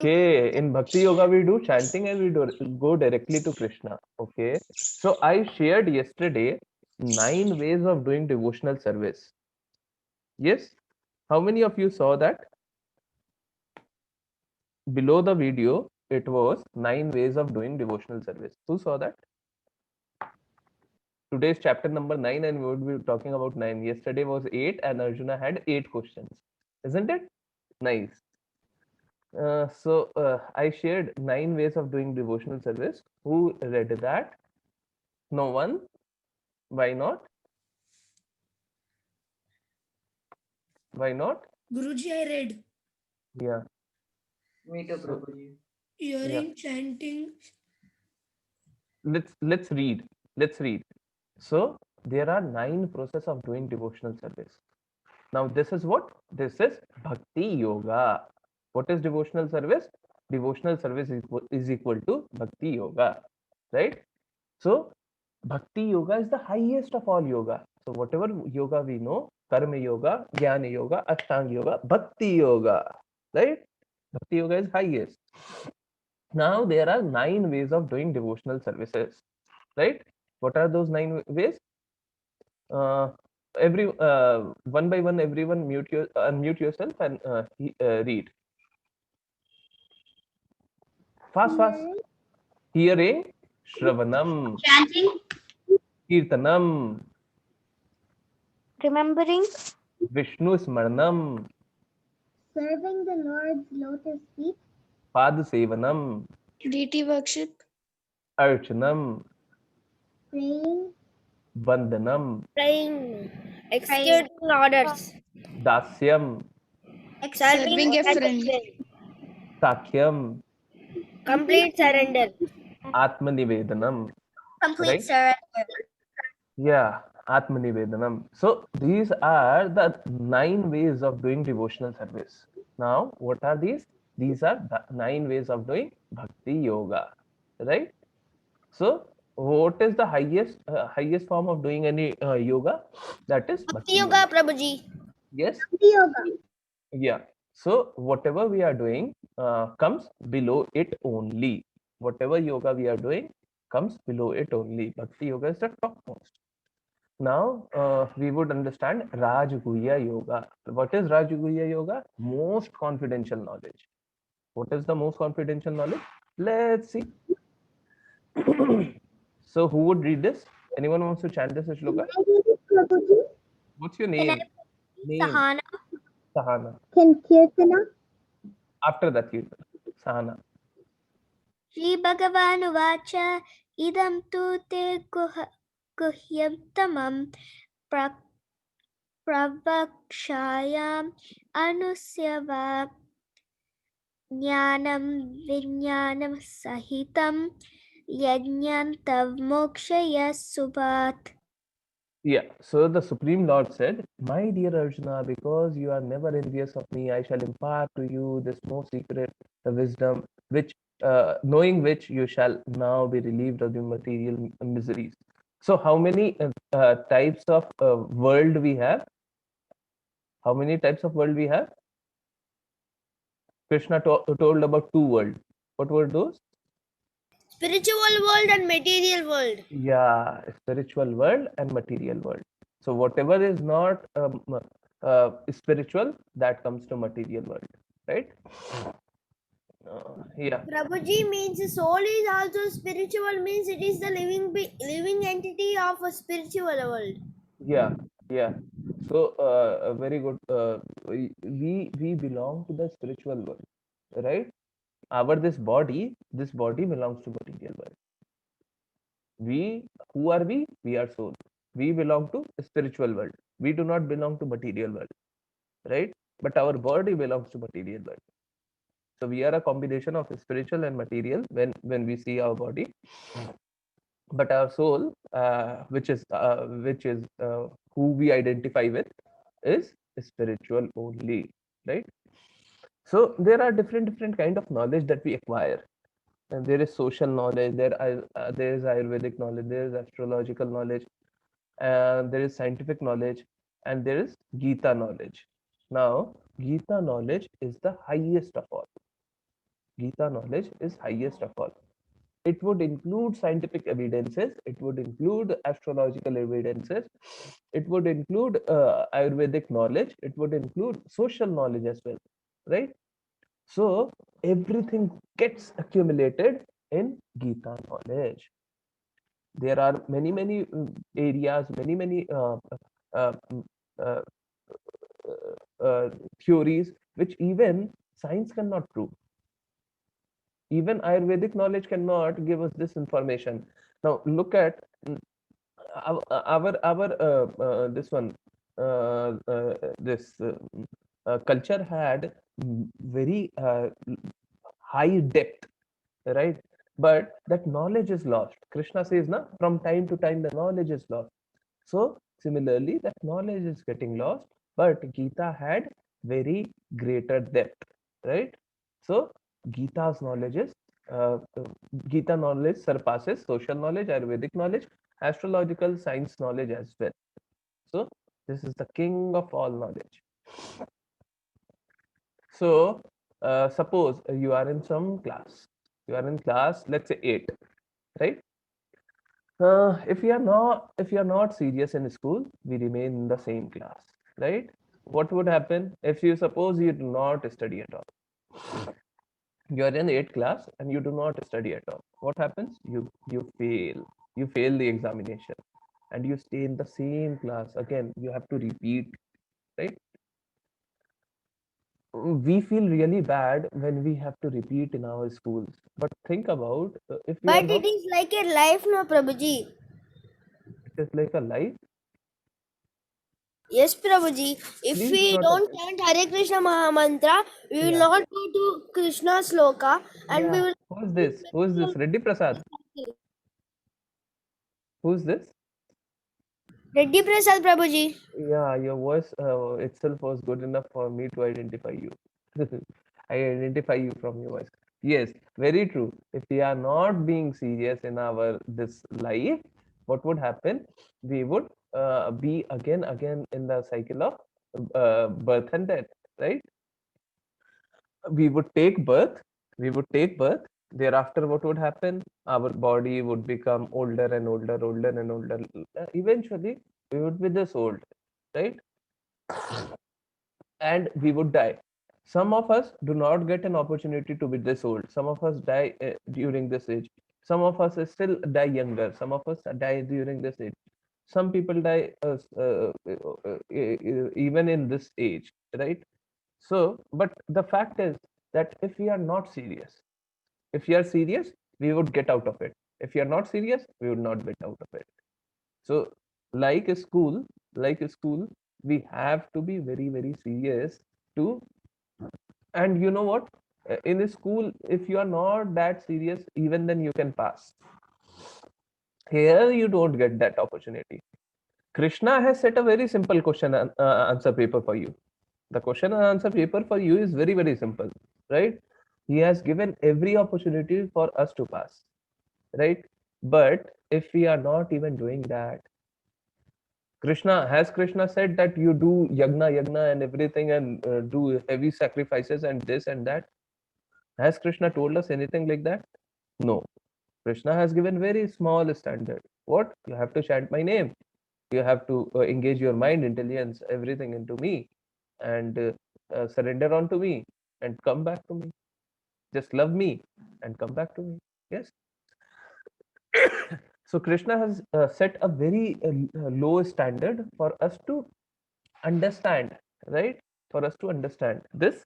Okay, in Bhakti Yoga we do chanting and we go directly to Krishna. Okay, so I shared yesterday 9 ways of doing devotional service. Yes, how many of you saw that? Below the video, it was 9 ways of doing devotional service. Who saw that? Today's chapter number 9, and we would be talking about 9. Yesterday was 8, and Arjuna had 8 questions. Isn't it? Nice. I shared 9 ways of doing devotional service. Who read that? No one. Why not? Why not? Guruji, I read. Yeah. Me too, So, Prabhuji. Hearing, chanting. let's read. Let's read. So there are 9 process of doing devotional service. Now this is what? This is Bhakti Yoga. What is devotional service? Devotional service is equal to Bhakti Yoga, right? So Bhakti Yoga is the highest of all yoga. So whatever yoga we know, Karma Yoga, Jnana Yoga, Ashtanga Yoga, Bhakti Yoga, right? Bhakti Yoga is highest. Now there are 9 ways of doing devotional services, right? What are those 9 ways? Every One by one, everyone unmute yourself and read fast. Hearing, Shravanam, Chanting, Kirtanam, remembering, Vishnu Smaranam, serving the Lord's lotus feet, Pad Sevanam, Deity worship. Archanam, praying, Vandanam, Praying, executing orders, Dasyam, serving Serving a friend. affection, Sakyam, complete surrender. Atmanivedanam, complete right? surrender. Yeah, Atmanivedanam. So these are the 9 ways of doing devotional service. Now, what are these? These are the 9 ways of doing Bhakti Yoga, right? So, what is the highest form of doing any yoga? That is Bhakti Yoga, Yoga. Prabhuji. Yes. Bhakti yoga. Yeah. So whatever we are doing comes below it only. Whatever yoga we are doing comes below it only. Bhakti Yoga is the topmost. Now we would understand Rajguhya Yoga. What is Rajguhya Yoga? Most confidential knowledge. What is the most confidential knowledge? Let's see. So who would read this? Anyone wants to chant this shloka? What's your name? Sahana. Sahana. Can Kirtana? After that, Kirtan. Sahana. Shri Bhagavanuvacha idam tu te guhyam tamam pravakshayam anusyava jnanam vijnanam sahitam yajnantav mokshaya subhat. Yeah, so the Supreme Lord said, my dear Arjuna, because you are never envious of me, I shall impart to you this most secret, the wisdom, which knowing which you shall now be relieved of the material miseries. So, how many types of world we have? How many types of world we have? Krishna told about 2 worlds. What were those? Spiritual world and material world. Yeah, spiritual world and material world. So whatever is not spiritual, that comes to material world, right? Yeah, Prabhuji means soul is also spiritual, means it is the living entity of a spiritual world. yeah, yeah. So very good. We belong to the spiritual world, right? Our this body belongs to material world. We, who are we? We are soul. We belong to spiritual world. We do not belong to material world, right? But our body belongs to material world. So we are a combination of spiritual and material when we see our body, but our soul, which is who we identify with, is spiritual only, right? So there are different kind of knowledge that we acquire. And there is social knowledge, there is Ayurvedic knowledge, there is astrological knowledge, and there is scientific knowledge, and there is Gita knowledge. Now, Gita knowledge is the highest of all. Gita knowledge is highest of all. It would include scientific evidences, it would include astrological evidences, it would include Ayurvedic knowledge, it would include social knowledge as well, right? So everything gets accumulated in Gita knowledge. There are many areas, many uh, mm, uh, theories which even science cannot prove. Even Ayurvedic knowledge cannot give us this information. Now look at our this one this culture had very high depth, right? But that knowledge is lost. Krishna says, na, from time to time the knowledge is lost. So similarly, that knowledge is getting lost, but Gita had very greater depth, right? So Gita's knowledge is Gita knowledge surpasses social knowledge, Ayurvedic knowledge, astrological science knowledge as well. So this is the king of all knowledge. So suppose you are in some class. You are in class, let's say 8, right? If you are not serious in school, we remain in the same class, right? What would happen if you suppose you do not study at all? You are in 8th class and you do not study at all. What happens? You fail. You fail the examination, and you stay in the same class again. You have to repeat, right? We feel really bad when we have to repeat in our schools. But think about if we are But not. it is like a life, no, Prabhuji. It is like a life. Yes, Prabhuji. If Please do we not. don't chant Hare Krishna Maha Mantra, we will Yeah. not go to Krishna's sloka, and we Yeah. will. Who's this? Who's this? Reddy Prasad. Who's this? Reddy Prasad Prabhuji. Yeah, your voice itself was good enough for me to identify you. I identify you from your voice. Yes, very true. If we are not being serious in our this life, what would happen? We would be again in the cycle of birth and death, right? We would take birth, we would take birth. Thereafter, what would happen? Our body would become older and older and older. Eventually, we would be this old, right? And we would die. Some of us do not get an opportunity to be this old. Some of us die during this age. Some of us still die younger. Some of us die during this age. Some people die even in this age, right? So, but the fact is that if we are not serious, if we are serious, we would get out of it. If you are not serious, we would not get out of it. So, like a school, like a school, we have to be very serious to. And you know what? In a school, if you are not that serious, even then you can pass. Here, you don't get that opportunity. Krishna has set a very simple question and answer paper for you. The question and answer paper for you is very simple, right? He has given every opportunity for us to pass, right? But if we are not even doing that, Krishna said that you do yagna and everything and do heavy sacrifices and this and that. Has Krishna told us anything like that? No. Krishna has given very small standard. What? You have to chant my name. You have to engage your mind, intelligence, everything into me, and surrender onto me and come back to me. Just love me and come back to me. Yes. So Krishna has set a very low standard for us to understand, right? For us to understand this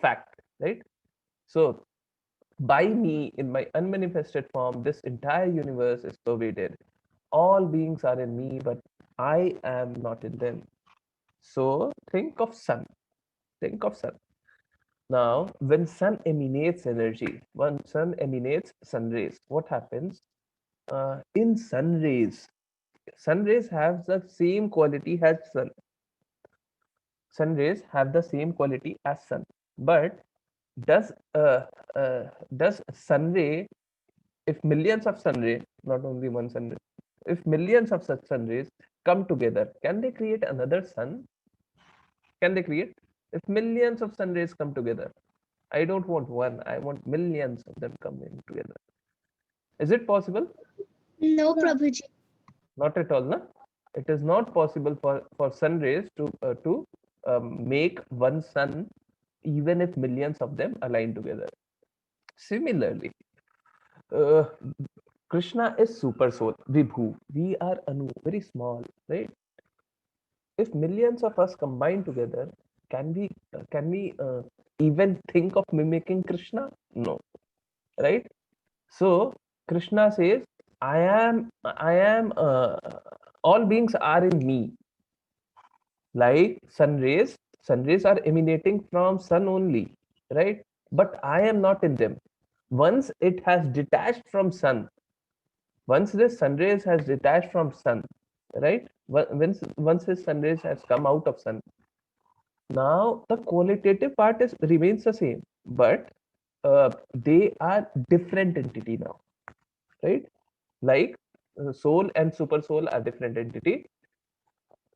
fact, right? So by me in my unmanifested form, this entire universe is pervaded. All beings are in me, but I am not in them. So think of sun. Think of sun. Now, when sun emanates energy, when sun emanates sun rays, what happens? In sun rays have the same quality as sun. Sun rays have the same quality as sun. But does uh, does sun ray, if millions of sun rays, not only one sun ray, if millions of such sun rays come together, can they create another sun? Can they create? If millions of sun rays come together, I don't want one. I want millions of them coming together. Is it possible? No, No. Prabhuji. Not at all, na? It is not possible for sun rays to make one sun, even if millions of them align together. Similarly, uh, Krishna is super soul, Vibhu. We are Anu, very small, right? If millions of us combine together, can we even think of mimicking Krishna? No, right? So Krishna says, I am, all beings are in me. Like sun rays are emanating from sun only, right? But I am not in them. Once it has detached from sun, once this sun rays has detached from sun, right? Once this sun rays has come out of sun, now the qualitative part is remains the same, but they are different entity now, right? Like soul and super soul are different entity.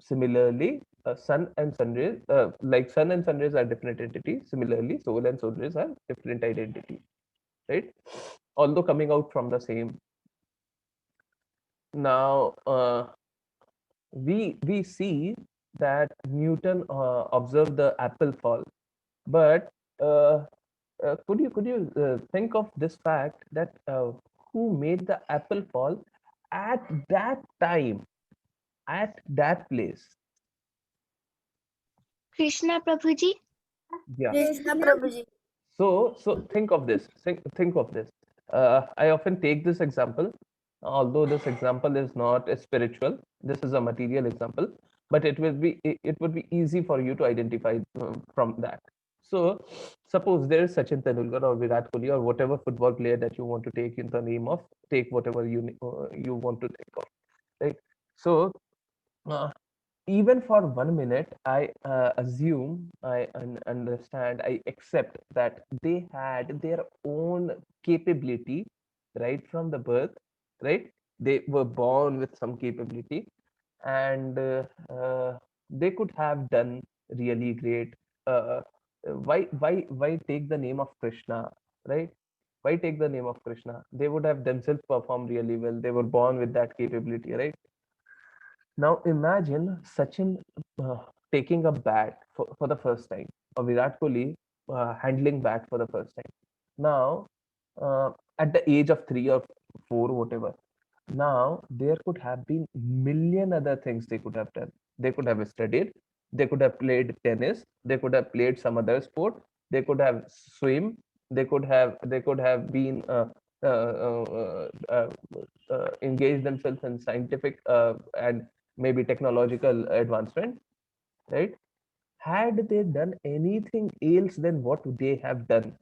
Similarly, sun and sun rays, like sun and sun rays are different entity. Similarly, soul and soul rays are different identity, right? Although coming out from the same. Now, we see that Newton observed the apple fall, but uh, could you think of this fact that who made the apple fall at that time, at that place? Krishna, Prabhuji. Yeah. Krishna Prabhuji. So think of this. Think of this. I often take this example, although this example is not a spiritual. This is a material example, but it would be easy for you to identify from that. So, suppose there is Sachin Tendulkar or Virat Kohli or whatever football player that you want to take in the name of. Take whatever you want to think of, right? So. Uh, Even for 1 minute, I assume, understand, I accept that they had their own capability right from the birth, right? They were born with some capability, and they could have done really great. Why take the name of Krishna, right? Why take the name of Krishna? They would have themselves performed really well. They were born with that capability, right? Now imagine Sachin taking a bat for the first time, or Virat Kohli handling bat for the first time. Now, at the age of 3 or 4, whatever, now there could have been million other things they could have done. They could have studied, they could have played tennis, they could have played some other sport, they could have swim, they could have been engaged themselves in scientific and maybe technological advancement, right? Had they done anything else than what they have done,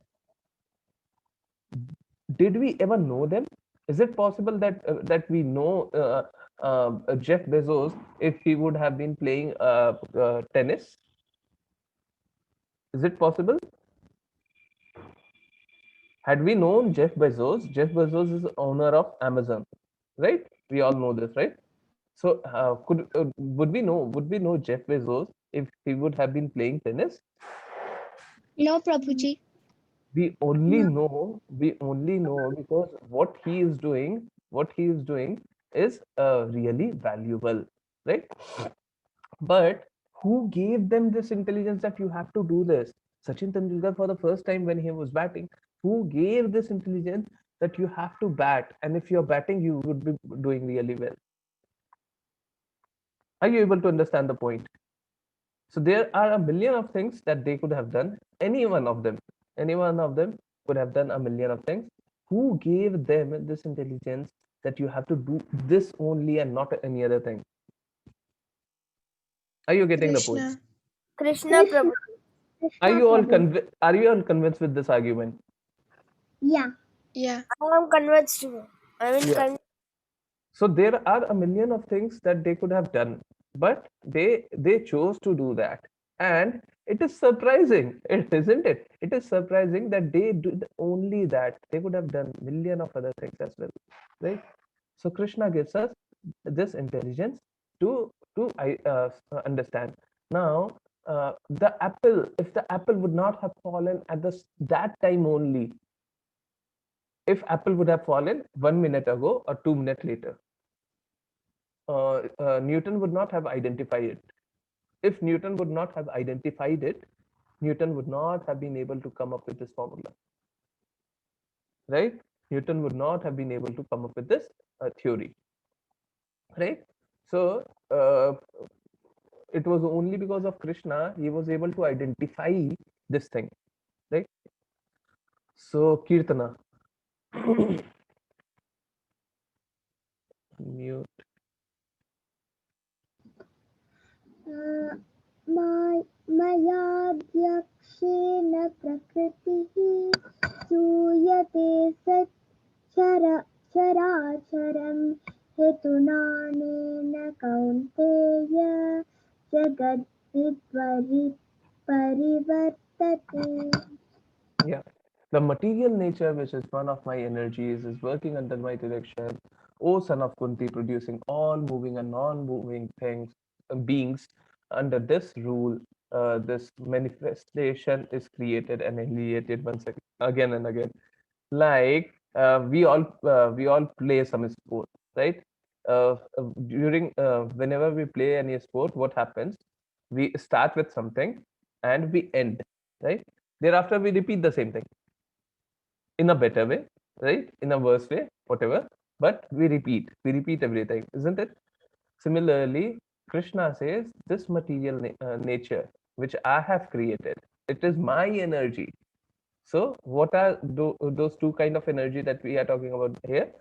did we ever know them? Is it possible that we know Jeff Bezos if he would have been playing tennis? Is it possible? Had we known Jeff Bezos is owner of Amazon, right? We all know this, right? So, could would we know Jeff Bezos if he would have been playing tennis? No, Prabhuji. We only know because what he is doing is really valuable, right? But who gave them this intelligence that you have to do this? Sachin Tendulkar, for the first time when he was batting, who gave this intelligence that you have to bat, and if you're batting you would be doing really well? Are you able to understand the point? So there are a million of things that they could have done. Any one of them could have done a million of things. Who gave them this intelligence that you have to do this only and not any other thing? Are you getting the point? Krishna. Krishna Prabhuji. Are Krishna you all Prabhu. are you all convinced with this argument? Yeah. Yeah. I am convinced. I mean, Yeah. So there are a million of things that they could have done, but they chose to do that, and it is surprising, isn't it? It is surprising that they did only that. They could have done million of other things as well, right? So Krishna gives us this intelligence to understand. Now, the apple, if the apple would not have fallen at that time only, if apple would have fallen 1 minute ago or 2 minutes later, Newton would not have identified it. If Newton would not have identified it, Newton would not have been able to come up with this formula, right? Newton would not have been able to come up with this theory, right? So it was only because of Krishna he was able to identify this thing, right? So Kirtana, mute. मयाध्यक्षेण प्रकृतिः सूयते चराचरं हेतुनानेन कौन्तेय जगद्विपरिवर्तते. Yeah. The material nature, which is one of my energies, is working under my direction. O son of Kunti, producing all moving and non-moving things, beings. Under this rule, this manifestation is created and annihilated once again and again. Like we all play some sport, right? During whenever we play any sport, what happens? We start with something and we end, right? Thereafter, we repeat the same thing in a better way, right? In a worse way, whatever. But we repeat everything, isn't it? Similarly, Krishna says, this material nature which I have created, it is my energy. So, what are those two kind of energy that we are talking about here?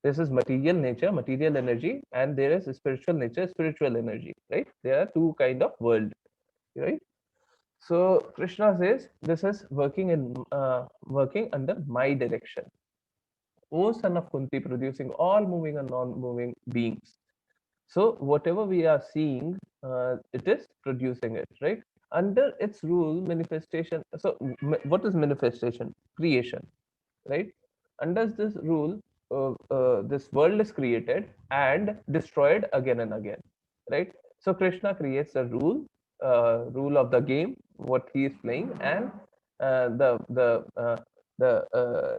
This is material nature, material energy, and there is spiritual nature, spiritual energy, right? There are two kind of world, right? So Krishna says this is working under my direction. O son of Kunti, producing all moving and non-moving beings. So whatever we are seeing, it is producing it, right? Under its rule, manifestation. So what is manifestation? Creation, right? Under this rule, this world is created and destroyed again and again, right? So Krishna creates a rule of the game, what he is playing, and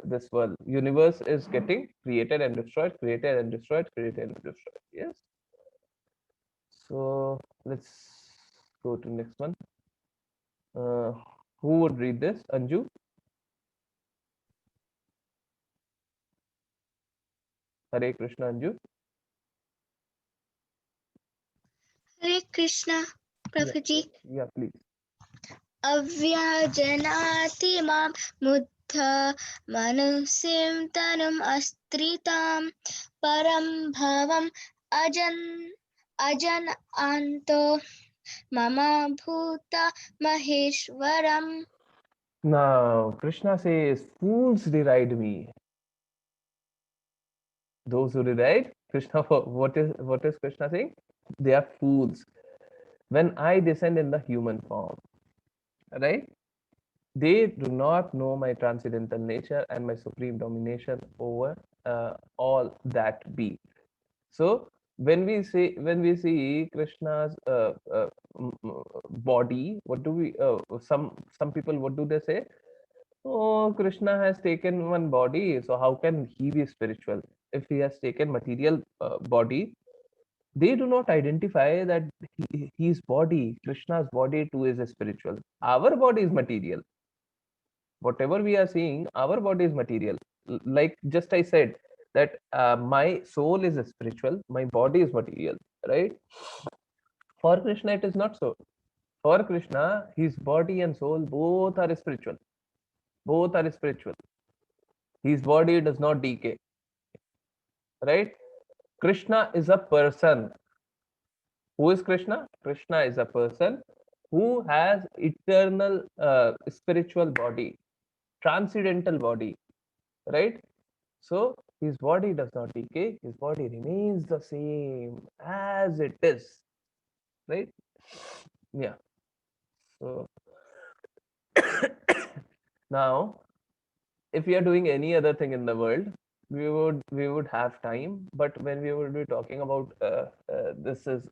this world universe is getting created and destroyed, created and destroyed, created and destroyed. Yes. So let's go to next one. Uh, who would read this? Anju? Hare Krishna, Anju. Hare Krishna, Prabhuji. Yeah, please. Avyajanaati mam muddha manusim tanum astritam param bhavam ajan anto mama bhuta maheshwaram. Now, Krishna says, fools deride me. Those who deride Krishna, what is Krishna saying? They are fools. When I descend in the human form, right? They do not know my transcendental nature and my supreme domination over all that be. So when we see Krishna's body, what do we? Some people, what do they say? Oh, Krishna has taken one body, so how can he be spiritual if he has taken material body? They do not identify that his body, Krishna's body too, is spiritual. Our body is material. Whatever we are seeing, our body is material. Like just I said that my soul is spiritual, my body is material, right? For Krishna, it is not so. For Krishna, his body and soul both are spiritual. Both are spiritual. His body does not decay, right? Krishna is a person. Who is Krishna? Krishna is a person who has eternal spiritual body, transcendental body, right? So his body does not decay, his body remains the same as it is, right? Yeah. So now, if we are doing any other thing in the world, we would have time, but when we would be talking about this is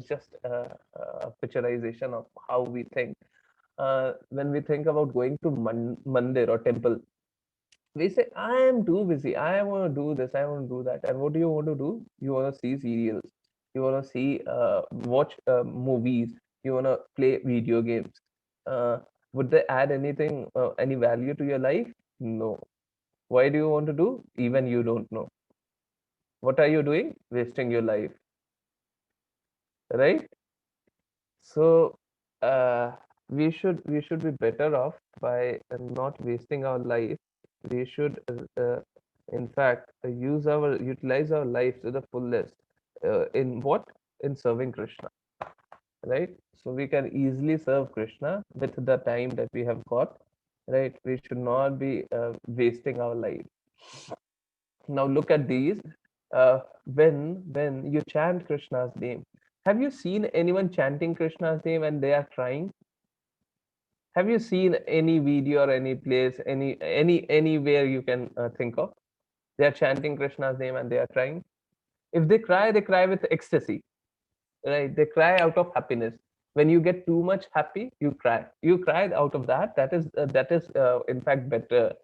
just a picturization of how we think. When we think about going to mandir or temple, we say, I am too busy, I want to do this, I want to do that. And what do you want to do? You want to see serials, you want to see watch movies, you want to play video games. uh, would they add anything, any value to your life? No. Why do you want to do? Even you don't know. What are you doing? Wasting your life, right? So we should be better off by not wasting our life. We should, in fact, utilize our life to the fullest. In what? In serving Krishna, right? So we can easily serve Krishna with the time that we have got, right? We should not be wasting our life. Now look at these. When you chant Krishna's name, have you seen anyone chanting Krishna's name and they are crying? Have you seen any video or any place, anywhere you can think of? They are chanting Krishna's name and they are crying. If they cry with ecstasy, right? They cry out of happiness. When you get too much happy, you cry. You cry out of that. That is in fact better.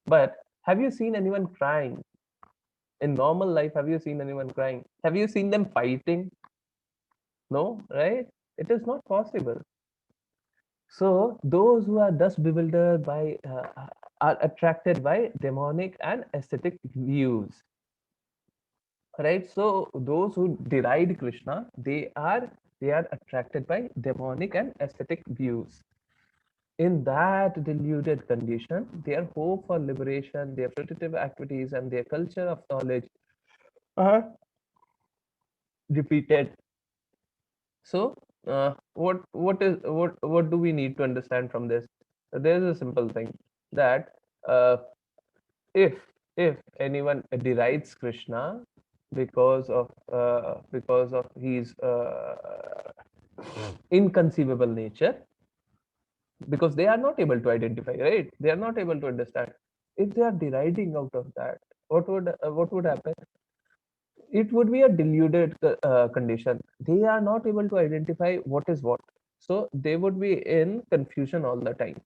But have you seen anyone crying? In normal life, have you seen anyone crying? Have you seen them fighting? No, right? It is not possible. So those who are thus bewildered by are attracted by demonic and aesthetic views, right? So those who deride Krishna, they are attracted by demonic and aesthetic views. In that deluded condition, their hope for liberation, their fruitive activities, and their culture of knowledge are defeated. So, what do we need to understand from this? There's a simple thing that uh, if if anyone derides Krishna because of his inconceivable nature, because they are not able to identify, right? They are not able to understand. If they are deriding out of that, what would happen? It would be a deluded condition. They are not able to identify what is what. So they would be in confusion all the time.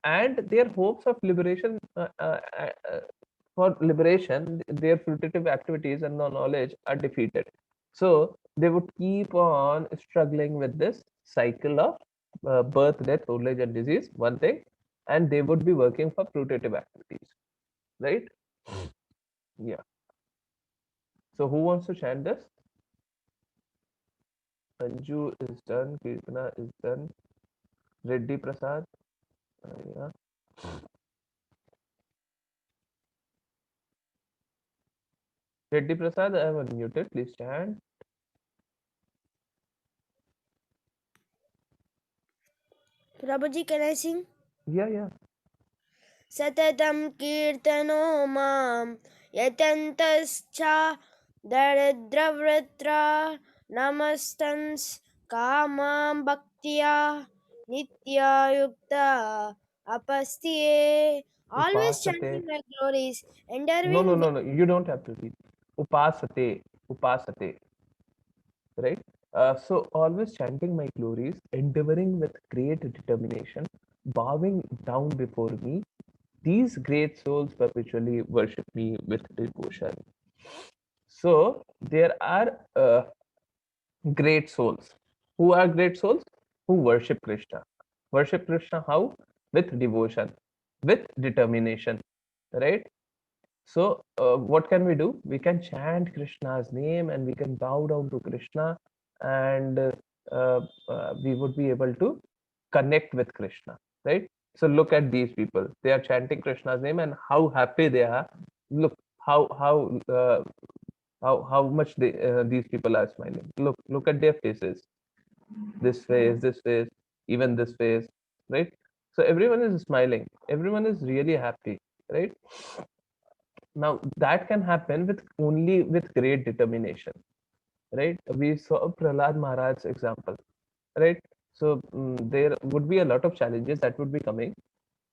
And their hopes of liberation, for liberation, their fruitive activities and the knowledge are defeated. So they would keep on struggling with this cycle of birth, death, old age, and disease, one thing, and they would be working for fruitive activities, right? Yeah. So who wants to chant this? Anju is done. Kirtana is done. Reddy Prasad. Yeah. Reddy Prasad, I have unmuted. Please chant. Prabhuji, can I sing? Yeah, yeah. Satatam kirtano mam yatantascha daridravatra namastans kamam bhaktiya nitya yukta apastye. Always Upasate. chanting my glories, No, no, endeavoring no, no. You don't have to read. Upasate. Upasate. Right? So always chanting my glories, endeavoring with great determination, bowing down before me. These great souls perpetually worship me with devotion. So there are great souls. Who are great souls? Who worship Krishna. Worship Krishna how? With devotion, with determination, right? So, what can we do? We can chant Krishna's name and we can bow down to Krishna, and we would be able to connect with Krishna, right? So, look at these people. They are chanting Krishna's name, and how happy they are. Look how much these people are smiling. Look at their faces. This face, even this face, right? So everyone is smiling. Everyone is really happy, right? Now that can happen with only with great determination, right? We saw Prahlad Maharaj's example, right? So there would be a lot of challenges that would be coming,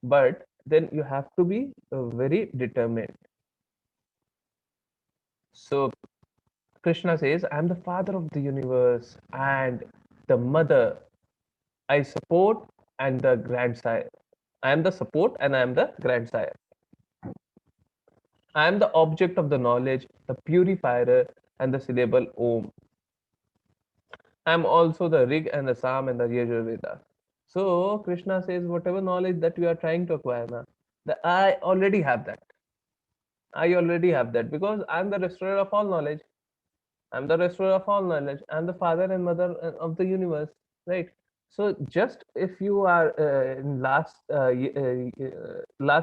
but then you have to be very determined. So Krishna says, I am the father of the universe and the mother. I support and the grandsire. I am the support and I am the grandsire. I am the object of the knowledge, the purifier, and the syllable Om. I am also the Rig and the Sam and the Yajurveda. So Krishna says, whatever knowledge that you are trying to acquire, na, I already have that. I already have that because I am the restorer of all knowledge. I'm the restorer of all knowledge. I'm the father and mother of the universe, right? So just if you are in last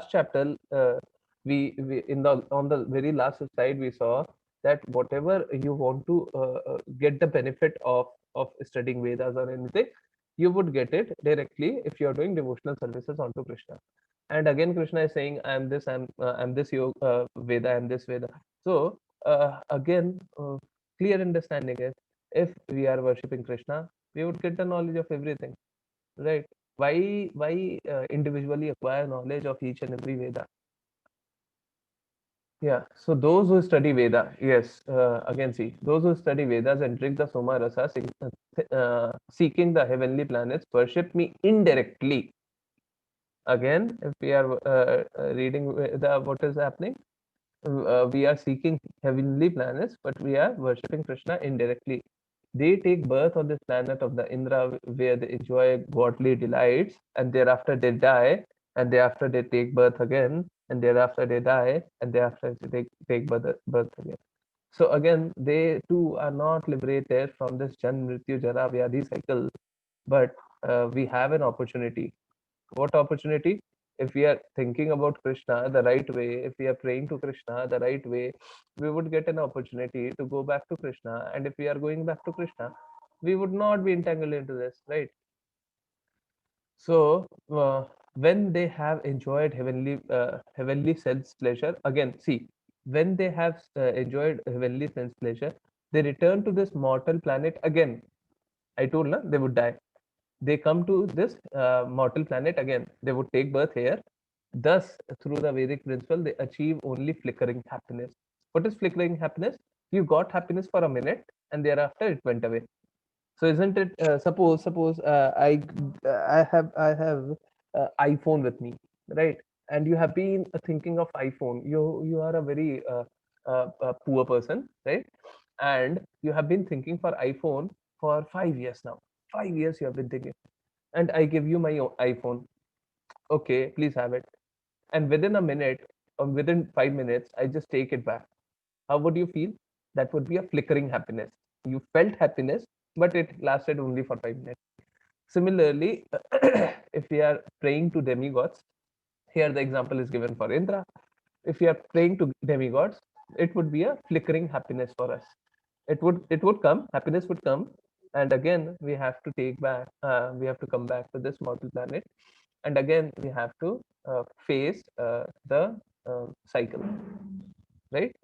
chapter, we in the on the very last slide we saw that whatever you want to get the benefit of studying Vedas or anything, you would get it directly if you are doing devotional services onto Krishna. And again, Krishna is saying, I'm this yoga Veda, I'm this Veda. So again, clear understanding is if we are worshipping Krishna, we would get the knowledge of everything, right? Why individually acquire knowledge of each and every Veda? Yeah, so those who study Veda, yes, again, see, those who study Vedas and drink the Soma Rasa, seeking the heavenly planets, worship me indirectly. Again, if we are reading what is happening, we are seeking heavenly planets, but we are worshipping Krishna indirectly. They take birth on this planet of the Indra where they enjoy godly delights, and thereafter they die, and thereafter they take birth again, and thereafter they die, and thereafter they take birth again. So again, they too are not liberated from this Jan Mrityu Jara Vyadhi cycle, but we have an opportunity. What opportunity? If we are thinking about Krishna the right way, if we are praying to Krishna the right way, we would get an opportunity to go back to Krishna. And if we are going back to Krishna, we would not be entangled into this, right? So when they have enjoyed heavenly sense pleasure, again, see, when they have enjoyed heavenly sense pleasure, they return to this mortal planet again. I told na they would die. They come to this mortal planet again. They would take birth here. Thus, through the Vedic principle, they achieve only flickering happiness. What is flickering happiness? You got happiness for a minute, and thereafter it went away. So, isn't it? Suppose I have iPhone with me, right? And you have been thinking of iPhone. You are a very poor person, right? And you have been thinking for iPhone for 5 years now. 5 years you have been thinking, and I give you my iPhone. Okay, please have it. And within a minute, or within 5 minutes, I just take it back. How would you feel? That would be a flickering happiness. You felt happiness, but it lasted only for 5 minutes. Similarly, if we are praying to demigods, here the example is given for Indra. If we are praying to demigods, it would be a flickering happiness for us. It would come, happiness would come, and again we have to take back. We have to come back to this mortal planet, and again we have to face the cycle, right?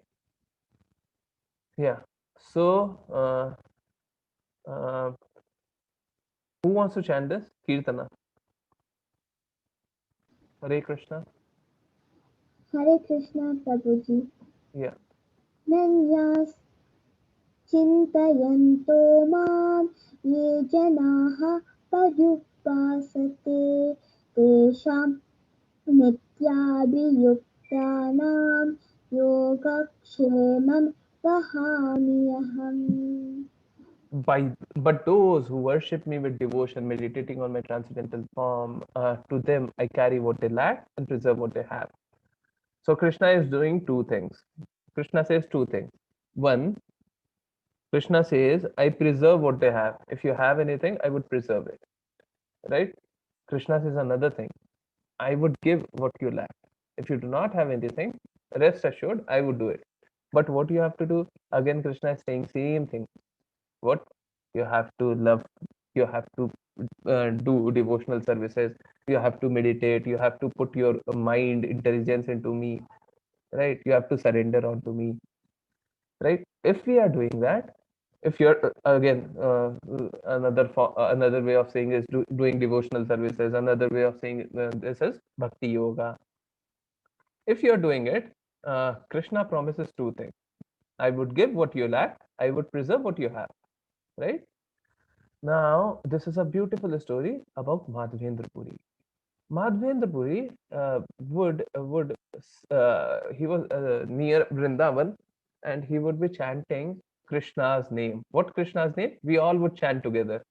Yeah. So uh, who wants to chant this kirtana? Hare Krishna. Hare Krishna Prabhuji. Yeah. Nanyas चिन्तयन्तो मां ये जनाः पर्युपासते तेषां नित्याभियुक्तानां योगक्षेमं वहाम्यहम्. But those who worship me with devotion, meditating on my transcendental form, to them I carry what they lack and preserve what they have. So Krishna is doing two things. Krishna says two things. One, Krishna says, I preserve what they have. If you have anything, I would preserve it. Right? Krishna says another thing. I would give what you lack. If you do not have anything, rest assured, I would do it. But what you have to do, again, Krishna is saying same thing. What? You have to love, you have to do devotional services, you have to meditate, you have to put your mind, intelligence into me, right? You have to surrender onto me, right? If we are doing that, if you're again another way of saying is doing devotional services, another way of saying this is bhakti yoga. If you're doing it, Krishna promises two things. I would give what you lack. I would preserve what you have. Right? Now, this is a beautiful story about Madhvendra Puri. Madhvendra Puri he was near Vrindavan, and he would be chanting Krishna's name. What Krishna's name? We all would chant together.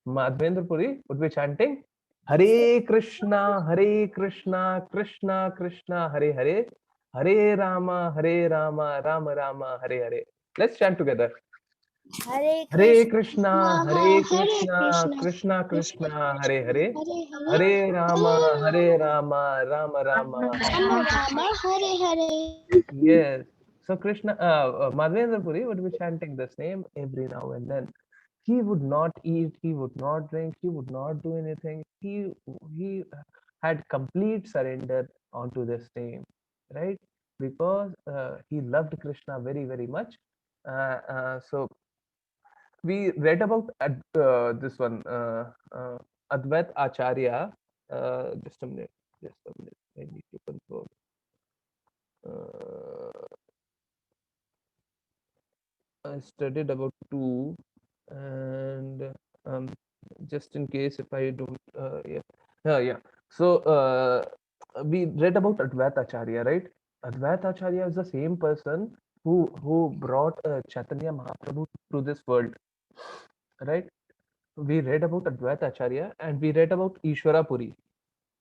Madhvendra Puri would be chanting Hare Krishna, Krishna Krishna, Hare Hare, Hare Rama, Rama Rama, Hare Hare. Let's chant together. Hare Hare Krishna, Krishna, Krishna Krishna, Hare Hare, Hare Rama, Rama Rama, Hare Rama Hare. Rama Hare Hare. Yes. So Krishna, Madhvendra Puri would be chanting this name every now and then. He would not eat, he would not drink, he would not do anything. He had complete surrender onto this name, right? Because he loved Krishna very, very much. So we read about this one, Advait Acharya. Just a minute, just a minute. I need to control. I studied about two, and um, just in case if I don't, yeah. So we read about Advait Acharya, right? Advait Acharya is the same person who brought Chaitanya Mahaprabhu to this world, right? We read about Advait Acharya and we read about Ishwara Puri.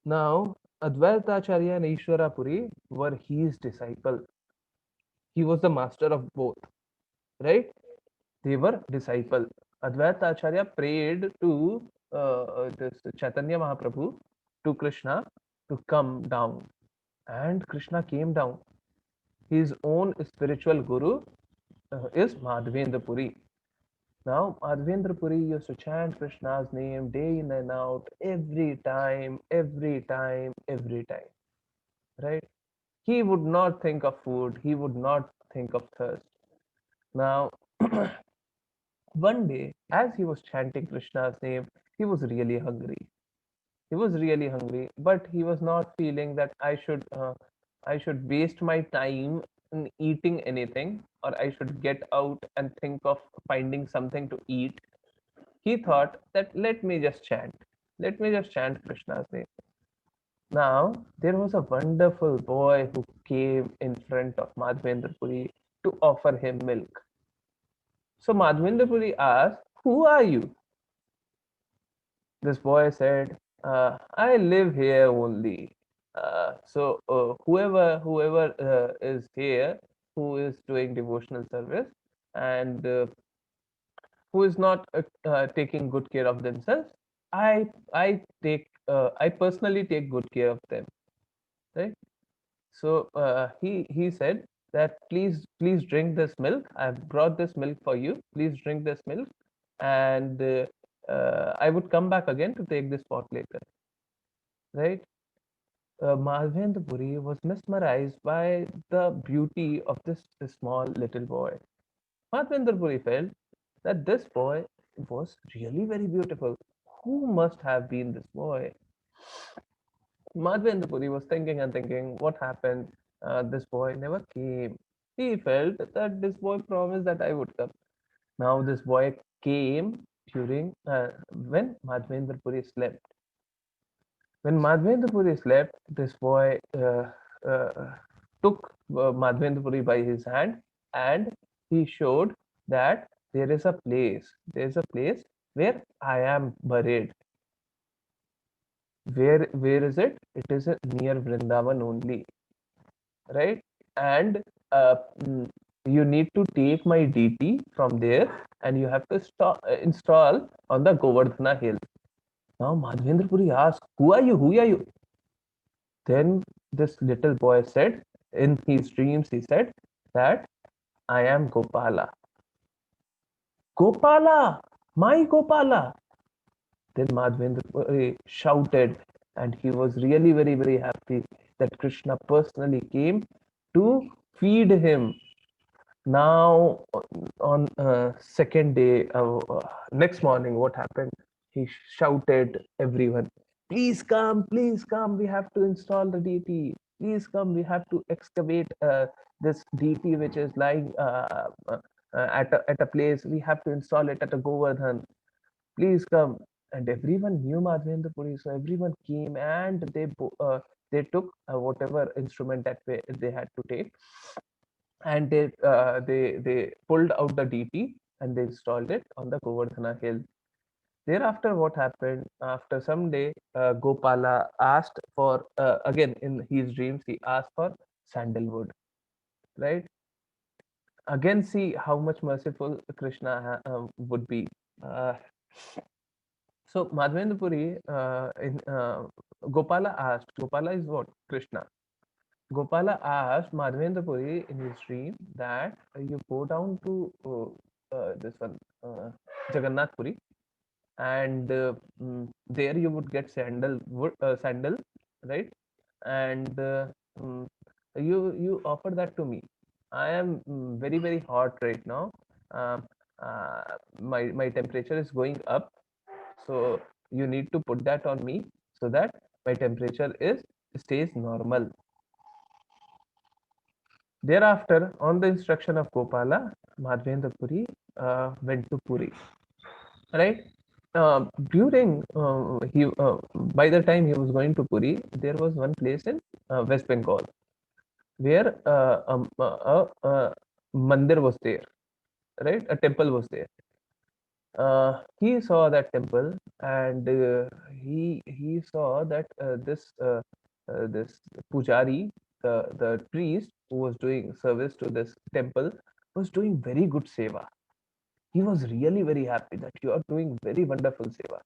Now, Advait Acharya and Ishwara Puri were his disciple. He was the master of both, right? They were disciple. Advaita Acharya prayed to this Chaitanya Mahaprabhu, to Krishna, to come down, and Krishna came down. His own spiritual guru is Madhvendra Puri. Now, Madhvendra Puri used to chant Krishna's name day in and out, every time, every time, every time. Right? He would not think of food. He would not think of thirst. Now, one day, as he was chanting Krishna's name, he was really hungry. He was really hungry, but he was not feeling that I should waste my time in eating anything, or I should get out and think of finding something to eat. He thought that let me just chant. Let me just chant Krishna's name. Now, there was a wonderful boy who came in front of Madhvendra Puri to offer him milk. So Madhvendra Puri asked, "Who are you?" This boy said, "I live here only. Whoever is here, who is doing devotional service, and who is not taking good care of themselves, I personally take good care of them." Right? So he said that please drink this milk. I've brought this milk for you. Please drink this milk, and I would come back again to take this pot later. Right? Madhvendra Puri was mesmerized by the beauty of this small little boy. Madhvendra Puri felt that this boy was really very beautiful. Who must have been this boy? Madhvendra Puri was thinking and thinking, what happened? This boy never came. He felt that this boy promised that I would come. Now this boy came during when Madhvendra Puri slept. When Madhvendra Puri slept, this boy took Madhvendra Puri by his hand, and he showed that there is a place. There is a place where I am buried. Where is it? It is near Vrindavan only, right? And you need to take my DT from there, and you have to install on the Govardhana hill. Now Madhvendra Puri asked, "Who are you? Who are you?" Then this little boy said, in his dreams, he said that I am Gopala. Gopala, my Gopala. Then Madhvendra Puri shouted, and he was really very, very happy that Krishna personally came to feed him. Now, on second day, next morning, what happened? He shouted everyone, please come, we have to install the deity. please come, we have to excavate this deity which is lying at a place, we have to install it at a Govardhan, please come. And everyone knew Madhvendra Puri, so everyone came and they took whatever instrument that they had to take, and they pulled out the DT and they installed it on the Govardhana hill. Thereafter, what happened? After some day, Gopala asked for again in his dreams. He asked for sandalwood, right? Again, see how much merciful Krishna would be. Uh, so Madhvendra Puri, Gopala asked. Gopala is what? Krishna. Gopala asked Madhvendra Puri in his dream that you go down to this one, Jagannath Puri, and there you would get sandal, right? And mm, you offer that to me. I am very hot right now. Um, my temperature is going up, so you need to put that on me so that my temperature is stays normal. Thereafter, on the instruction of Gopala, Madhvendra Puri went to Puri, right? During he by the time he was going to Puri, there was one place in West Bengal where mandir was there, right? A temple was there. He saw that temple, and he saw that this pujari, the priest who was doing service to this temple, was doing very good seva. He was really very happy that you are doing very wonderful seva.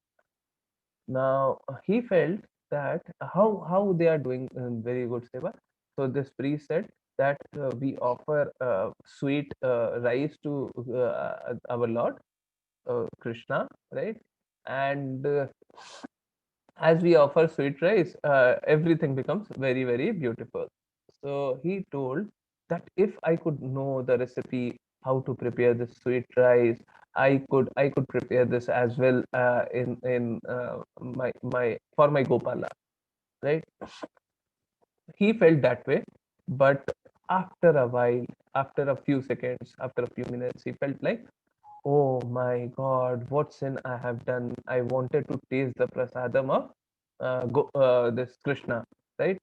Now he felt that how they are doing very good seva. So this priest said that we offer sweet rice to our Lord Krishna, right? And as we offer sweet rice, everything becomes very beautiful. So he told that if I could know the recipe, how to prepare this sweet rice, I could prepare this as well in my for my Gopala, right? He felt that way, but after a while, after a few seconds, after a few minutes, he felt like, oh my God, what sin I have done. I wanted to taste the prasadam of this Krishna, right?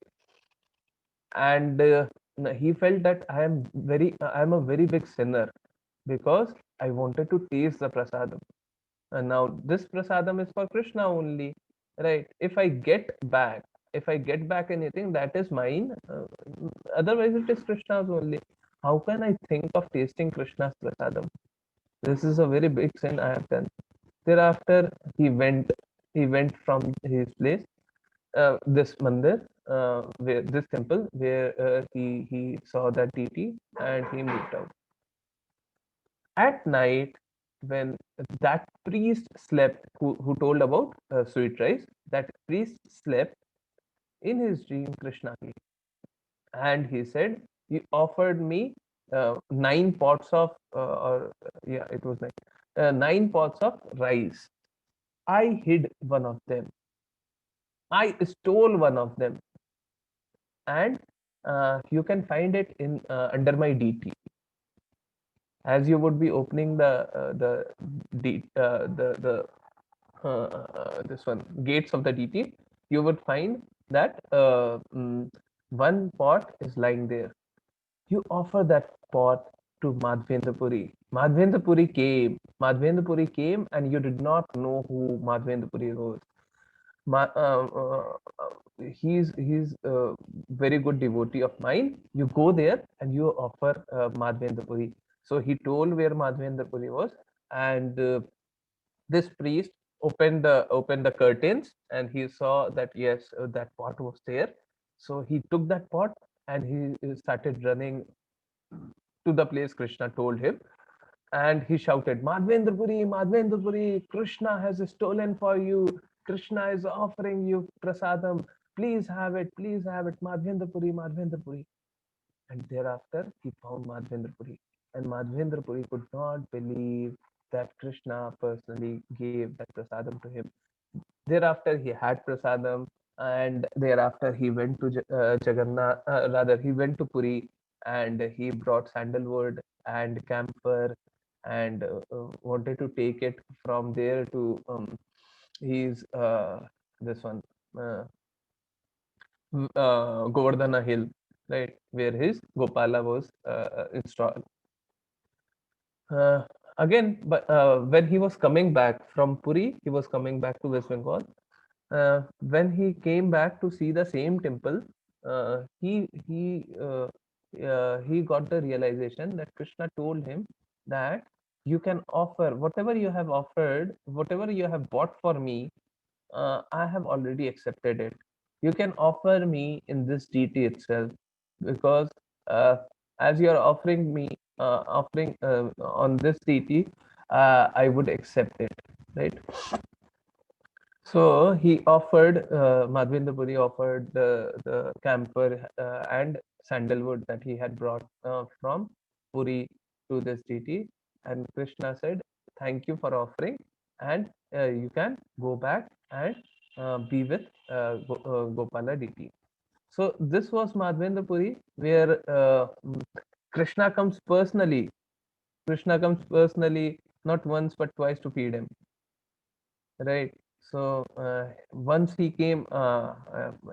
And he felt that I am a very big sinner because I wanted to taste the prasadam. And now this prasadam is for Krishna only, right? If I get back anything, that is mine. Otherwise, it is Krishna's only. How can I think of tasting Krishna's prasadam? This is a very big sin I have done. Thereafter, he went from his place, this mandir, where this temple, where he saw that deity, and he moved out. At night, when that priest slept, who told about sweet rice, that priest slept. In his dream, Krishna came, and he said, "You offered me 9 pots of, or yeah, it was 9 pots of rice. I hid one of them. I stole one of them, and you can find it in under my DT. As you would be opening the this one gates of the DT, you would find that one pot is lying there. You offer that pot to Madhvendra Puri. Madhvendra Puri came. Madhvendra Puri came, and you did not know who Madhvendra Puri was. He's a very good devotee of mine. You go there and you offer Madhvendra Puri. So he told where Madhvendra Puri was, and this priest opened the curtains, and he saw that yes, that pot was there. So he took that pot and he started running to the place Krishna told him, and he shouted, Madhvendra Puri, Madhvendra Puri, Krishna has stolen for you. Krishna is offering you prasadam. Please have it, Madhvendra Puri, Madhvendra Puri. And thereafter, he found Madhvendra Puri. And Madhvendra Puri could not believe that Krishna personally gave that prasadam to him. Thereafter, he had prasadam. and thereafter he went to Jagannath, rather he went to Puri, and he brought sandalwood and camphor, and wanted to take it from there to his this one uh, Govardhana hill, right, where his Gopala was installed. Uh, Again, but when he was coming back from Puri, he was coming back to West Bengal. When he came back to see the same temple, he got the realization that Krishna told him that you can offer whatever you have offered, whatever you have bought for me. I have already accepted it. You can offer me in this deity itself, because uh, as you are offering me, offering on this deity, I would accept it, right? So he offered, Madhvendra Puri offered the camphor and sandalwood that he had brought from Puri to this deity. And Krishna said, "Thank you for offering, and you can go back and be with Gopala deity." So this was Madhvendra Puri, where Krishna comes personally. Krishna comes personally, not once but twice to feed him. Right. So once he came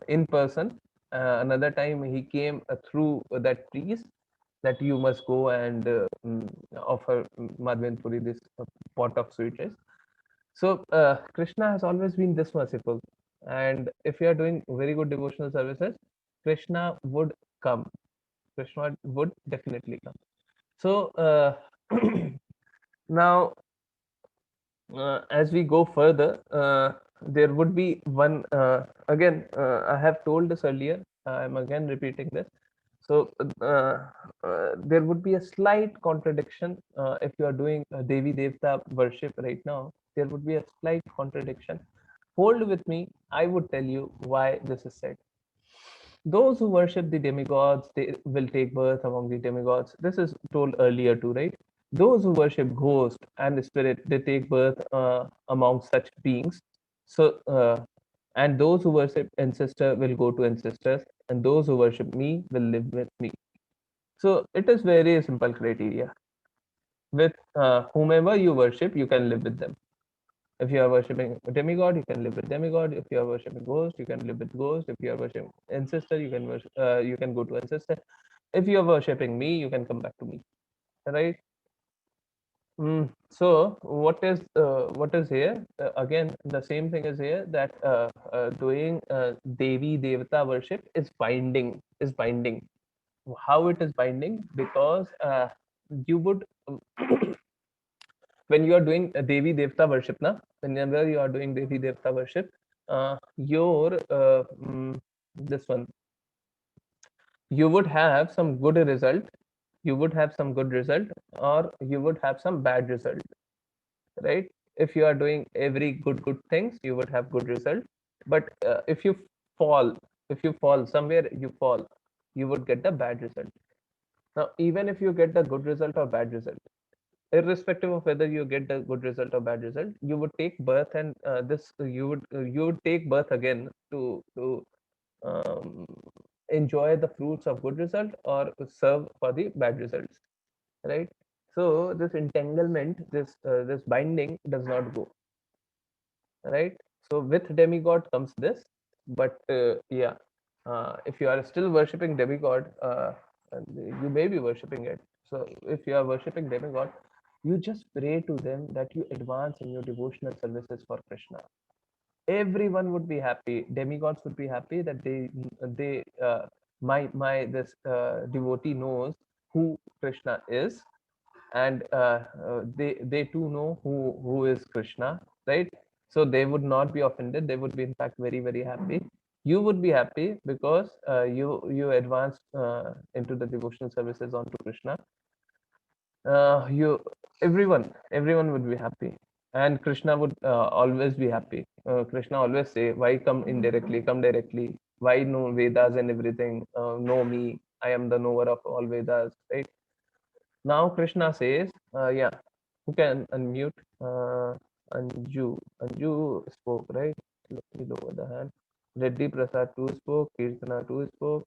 in person, another time he came through that priest, that you must go and offer Madhven Puri this pot of sweet rice. So Krishna has always been this merciful, and if you are doing very good devotional services, Krishna would come. Krishna would definitely come. So now as we go further, there would be one again. I have told this earlier. I'm again repeating this. So there would be a slight contradiction if you are doing Devi Devta worship right now. There would be a slight contradiction. Hold with me. I would tell you why this is said. Those who worship the demigods, they will take birth among the demigods. This is told earlier too, right? Those who worship ghost and the spirit, they take birth among such beings. So, and those who worship ancestor will go to ancestors, and those who worship me will live with me. So it is very simple criteria. With whomever you worship, you can live with them. If you are worshipping a demigod, you can live with demigod. If you are worshipping ghost, you can live with ghost. If you are worshipping ancestor, you can worship, you can go to ancestor. If you are worshipping me, you can come back to me. Right? So what is here? Again, the same thing is here, that doing Devi Devata worship is binding. Is binding. How it is binding? Because you would when you are doing Devi Devta worship, na, whenever you are doing Devi Devta worship, your this one, you would have some good result. You would have some good result, or you would have some bad result, right? If you are doing every good things, you would have good result. But fall, if you fall somewhere, you fall, you would get the bad result. Now, even if you get the good result or bad result, irrespective of whether you get the good result or bad result, you would take birth, and this you would take birth again to um, enjoy the fruits of good result or serve for the bad results, right? So this entanglement, this binding does not go, right? So with demigod comes this, but yeah, if you are still worshipping demigod, you may be worshipping it. So if you are worshipping demigod, you just pray to them that you advance in your devotional services for Krishna. Everyone would be happy. Demigods would be happy that they my this devotee knows who Krishna is, and they too know who is Krishna, right? So they would not be offended. They would be in fact very happy. You would be happy because you advanced into the devotional services onto Krishna. You everyone would be happy, and Krishna would always be happy. Krishna always say, why come indirectly, come directly? Why know Vedas and everything? Know me, I am the knower of all Vedas, right? Now Krishna says, yeah, who can unmute? Anju spoke, right? Let me lower the hand. Reddy Prasad 2 spoke. Kirtana 2 spoke.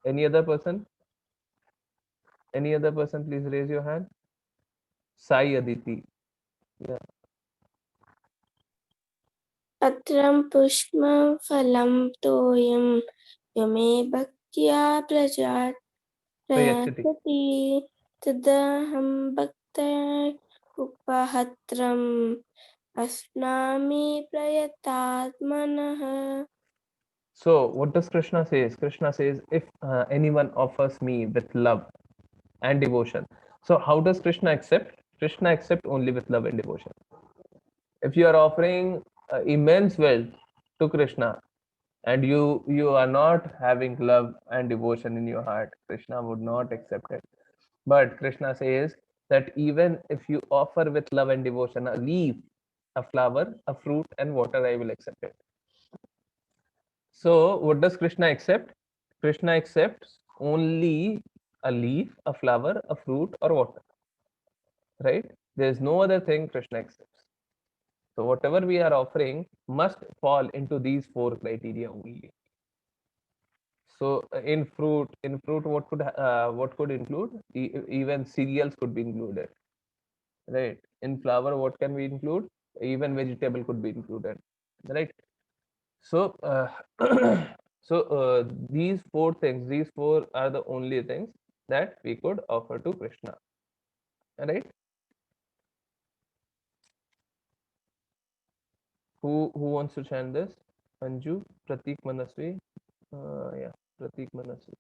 Any other person? Any other person? Please raise your hand. Sai Aditi. Yeah. पत्रं पुष्पं फलं तोयं यमे भक्त्या Prayachati. प्रयच्छति तदहं भक्त्या उपहत्रम् अस्नामि प्रयतात्मनः. So, what does Krishna says? Krishna says, if anyone offers me with love and devotion. So, how does Krishna accept? Krishna accept only with love and devotion. If you are offering immense wealth to Krishna and you are not having love and devotion in your heart, Krishna would not accept it. But Krishna says that even if you offer with love and devotion a leaf, a flower, a fruit, and water, I will accept it. So, what does Krishna accept? Krishna accepts only a leaf, a flower, a fruit, or water. Right? There is no other thing Krishna accepts. So, whatever we are offering must fall into these four criteria only. So, in fruit, what could include? Even cereals could be included. Right? In flower, what can we include? Even vegetable could be included. Right? So, these four are the only things that we could offer to Krishna. Right? Who wants to chant this? Anju, Pratik Manasvi. Yeah, Pratik Manasvi.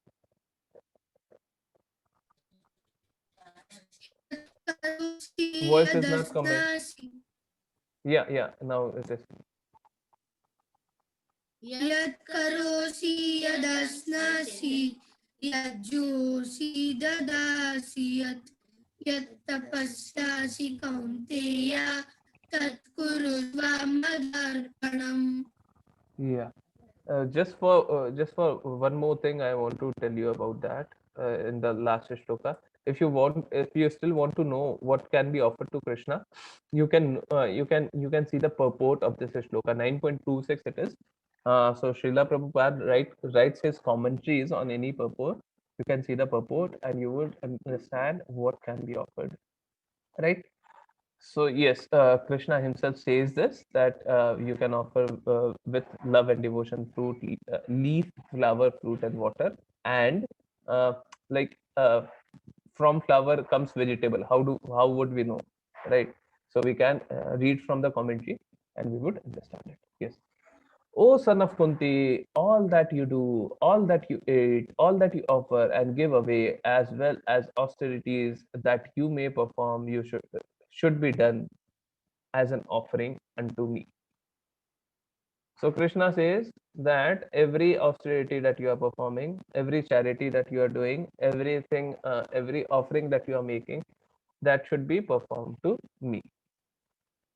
Voice is not coming. Yeah. Now it is. यत्करोषि यदश्नासि यज्जोषि ददासि यत्तपस्यासि कौन्तेय तत्कुरुष्व मदर्पणम्. Yeah. Just for one more thing, I want to tell you about that in the last shloka. If you still want to know what can be offered to Krishna, you can see the purport of this shloka 9.26. It is. So Srila Prabhupada writes his commentaries on any purport. You can see the purport and you would understand what can be offered. Right. So yes, Krishna himself says this, that you can offer with love and devotion fruit, leaf, flower, fruit, and water, and uh, like from flower comes vegetable. How would we know, right? So we can read from the commentary and we would understand it. Yes. O son of Kunti, all that you do, all that you eat, all that you offer and give away, as well as austerities that you may perform, you should be done as an offering unto me. So Krishna says that every austerity that you are performing, every charity that you are doing, everything, every offering that you are making, that should be performed to me.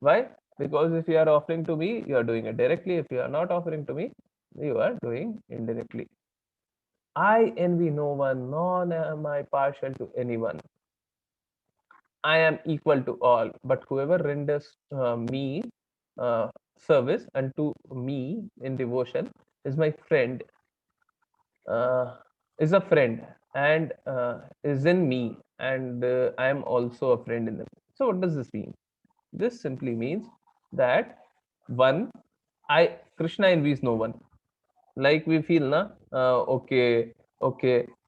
Why? Because if you are offering to me, you are doing it directly. If you are not offering to me, you are doing indirectly. I envy no one, nor am I partial to anyone. I am equal to all, but whoever renders me service unto me in devotion is my friend, is a friend, and is in me, and I am also a friend in them. So, what does this mean? This simply means that one, Krishna envies no one. Like we feel, na, okay,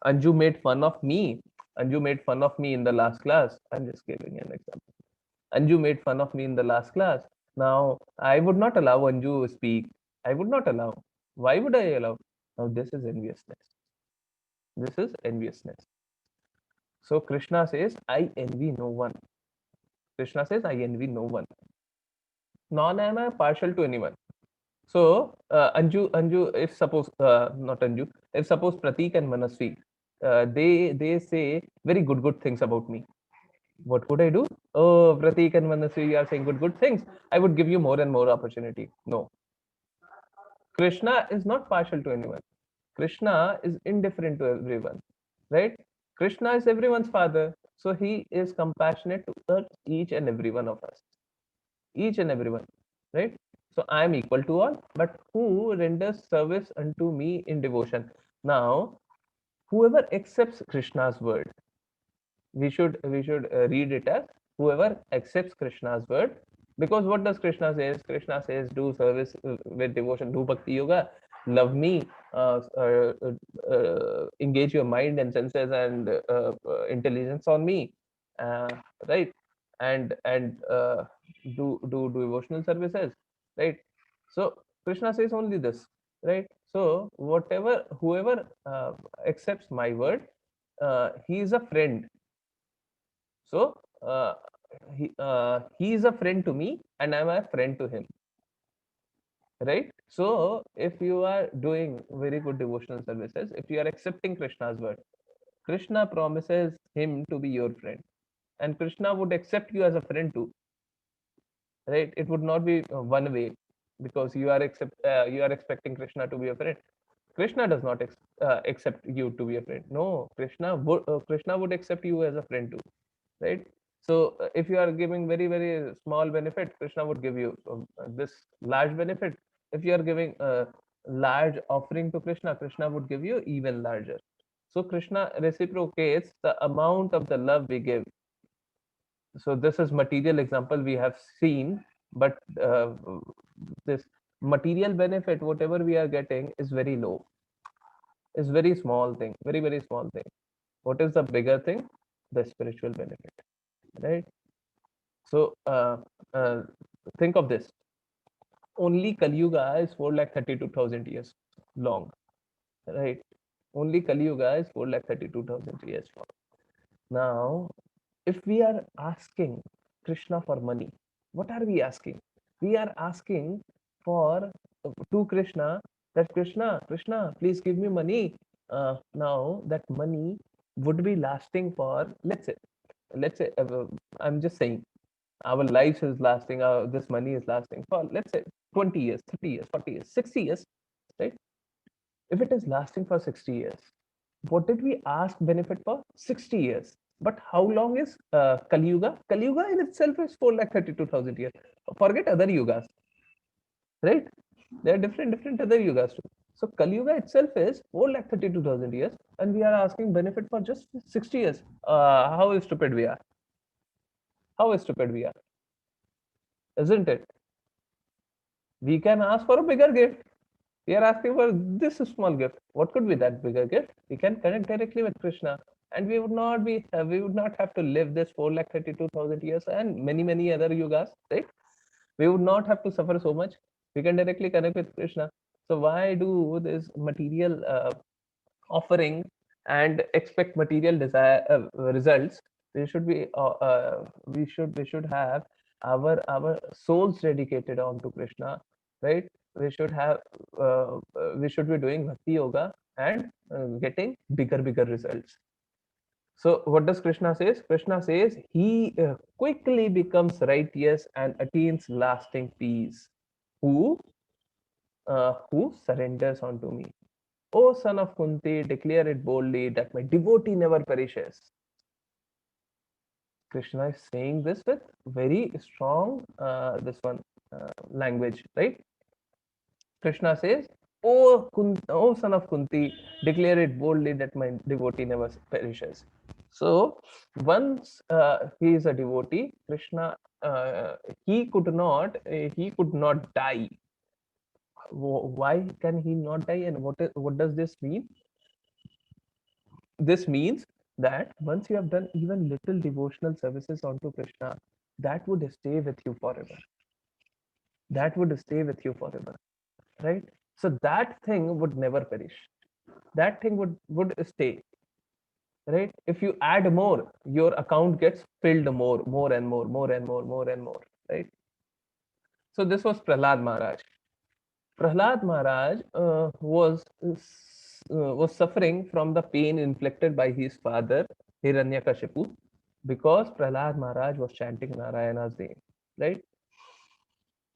Anju made fun of me. Anju made fun of me in the last class. I'm just giving an example. Anju made fun of me in the last class. Now, I would not allow Anju to speak. I would not allow. Why would I allow? Now, this is enviousness. This is enviousness. So, Krishna says, I envy no one. Krishna says, I envy no one. Nor am I partial to anyone. So, Anju, if suppose, not Anju, if suppose Pratik and Manasvi, they say very good things about me. What would I do? Oh, Pratik and Manasvi, you are saying good things. I would give you more and more opportunity. No. Krishna is not partial to anyone. Krishna is indifferent to everyone. Right? Krishna is everyone's father. So he is compassionate to each and every one of us. Each and everyone. Right? So I am equal to all, but who renders service unto me in devotion? Now, whoever accepts Krishna's word, we should read it as whoever accepts Krishna's word, because what does Krishna says? Krishna says, do service with devotion, do bhakti yoga, love me, engage your mind and senses and intelligence on me, uh, right? And do devotional services, right? So Krishna says only this, right? So whoever accepts my word, he is a friend. So he is a friend to me, and I'm a friend to him, right? So if you are doing very good devotional services, if you are accepting Krishna's word, Krishna promises him to be your friend, and Krishna would accept you as a friend too, right? It would not be one way, because you are expecting Krishna to be a friend. Krishna does not accept you to be a friend. No, Krishna would accept you as a friend too, right? So if you are giving very small benefit, Krishna would give you this large benefit. If you are giving a large offering to Krishna, Krishna would give you even larger. So Krishna reciprocates the amount of the love we give. So this is material example we have seen, but this material benefit, whatever we are getting, is very low. Is very small thing, very small thing. What is the bigger thing? The spiritual benefit, right? So think of this. Only Kali Yuga is 4,32,000 years long, right? Only Kali Yuga is 4,32,000 years long. Now, if we are asking Krishna for money, what are we asking? We are asking for to Krishna that Krishna, please give me money. Now that money would be lasting for, let's say, I'm just saying, our lives is lasting, this money is lasting for, let's say, 20 years, 30 years, 40 years, 60 years, right? If it is lasting for 60 years, what did we ask benefit for? 60 years. But how long is Kali Yuga? Kali Yuga in itself is 4,32,000 years. Forget other yugas, right? There are different other yugas too. So Kali Yuga itself is 4,32,000 years, and we are asking benefit for just 60 years. How stupid we are. How stupid we are, isn't it? We can ask for a bigger gift. We are asking for this small gift. What could be that bigger gift? We can connect directly with Krishna, and we would not have to live this 4,32,000 years and many other yugas, right? We would not have to suffer so much. We can directly connect with Krishna. So why do this material offering and expect material desire results? We should have our souls dedicated on to Krishna, right? We should be doing bhakti yoga and getting bigger results. So what does Krishna says? Krishna says he quickly becomes righteous and attains lasting peace. Who surrenders unto me? O son of Kunti, declare it boldly that my devotee never perishes. Krishna is saying this with very strong language, right? Krishna says, O son of Kunti, declare it boldly that my devotee never perishes. So once he is a devotee, Krishna, he could not die. Why can he not die, and what does this mean? This means that once you have done even little devotional services onto Krishna, that would stay with you forever. That would stay with you forever, right? So that thing would never perish. That thing would stay, right? If you add more, your account gets filled more and more, right? So this was Prahlad Maharaj. Prahlad Maharaj was suffering from the pain inflicted by his father Hiranyakashipu, because Prahlad Maharaj was chanting Narayana's name, right?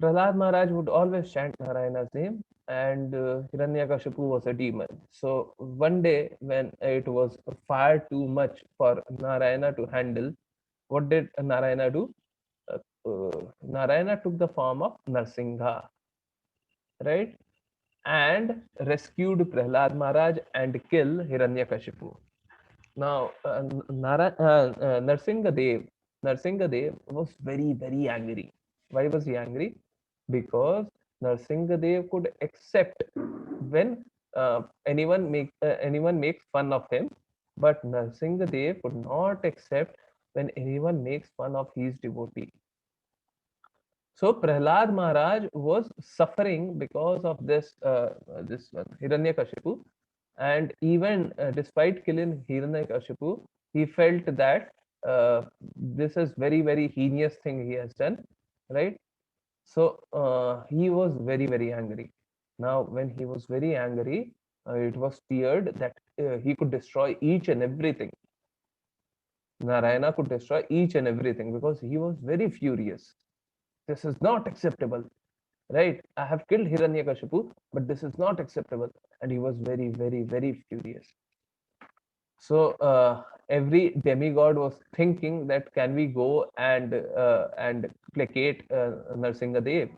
Prahlad Maharaj would always chant Narayana's name, and Hiranyakashipu was a demon. So one day, when it was far too much for Narayana to handle, what did Narayana do? Narayana took the form of Narsingha. right? And rescued Prahlad Maharaj and killed Hiranyakashipu. Now, Narsingadev was very, very angry. Why was he angry? Because Narsingadev could accept when anyone makes fun of him, but Narsingadev could not accept when anyone makes fun of his devotee. So Prahlad Maharaj was suffering because of this Hiranyakashipu, and even despite killing Hiranyakashipu, he felt that this is very heinous thing he has done, right? So he was very angry. Now, when he was very angry, it was feared that he could destroy each and everything. Narayana could destroy each and everything because he was very furious. This is not acceptable, right? I have killed Hiranyakashipu, but this is not acceptable. And he was very furious. So every demigod was thinking that can we go and placate Narsingadev?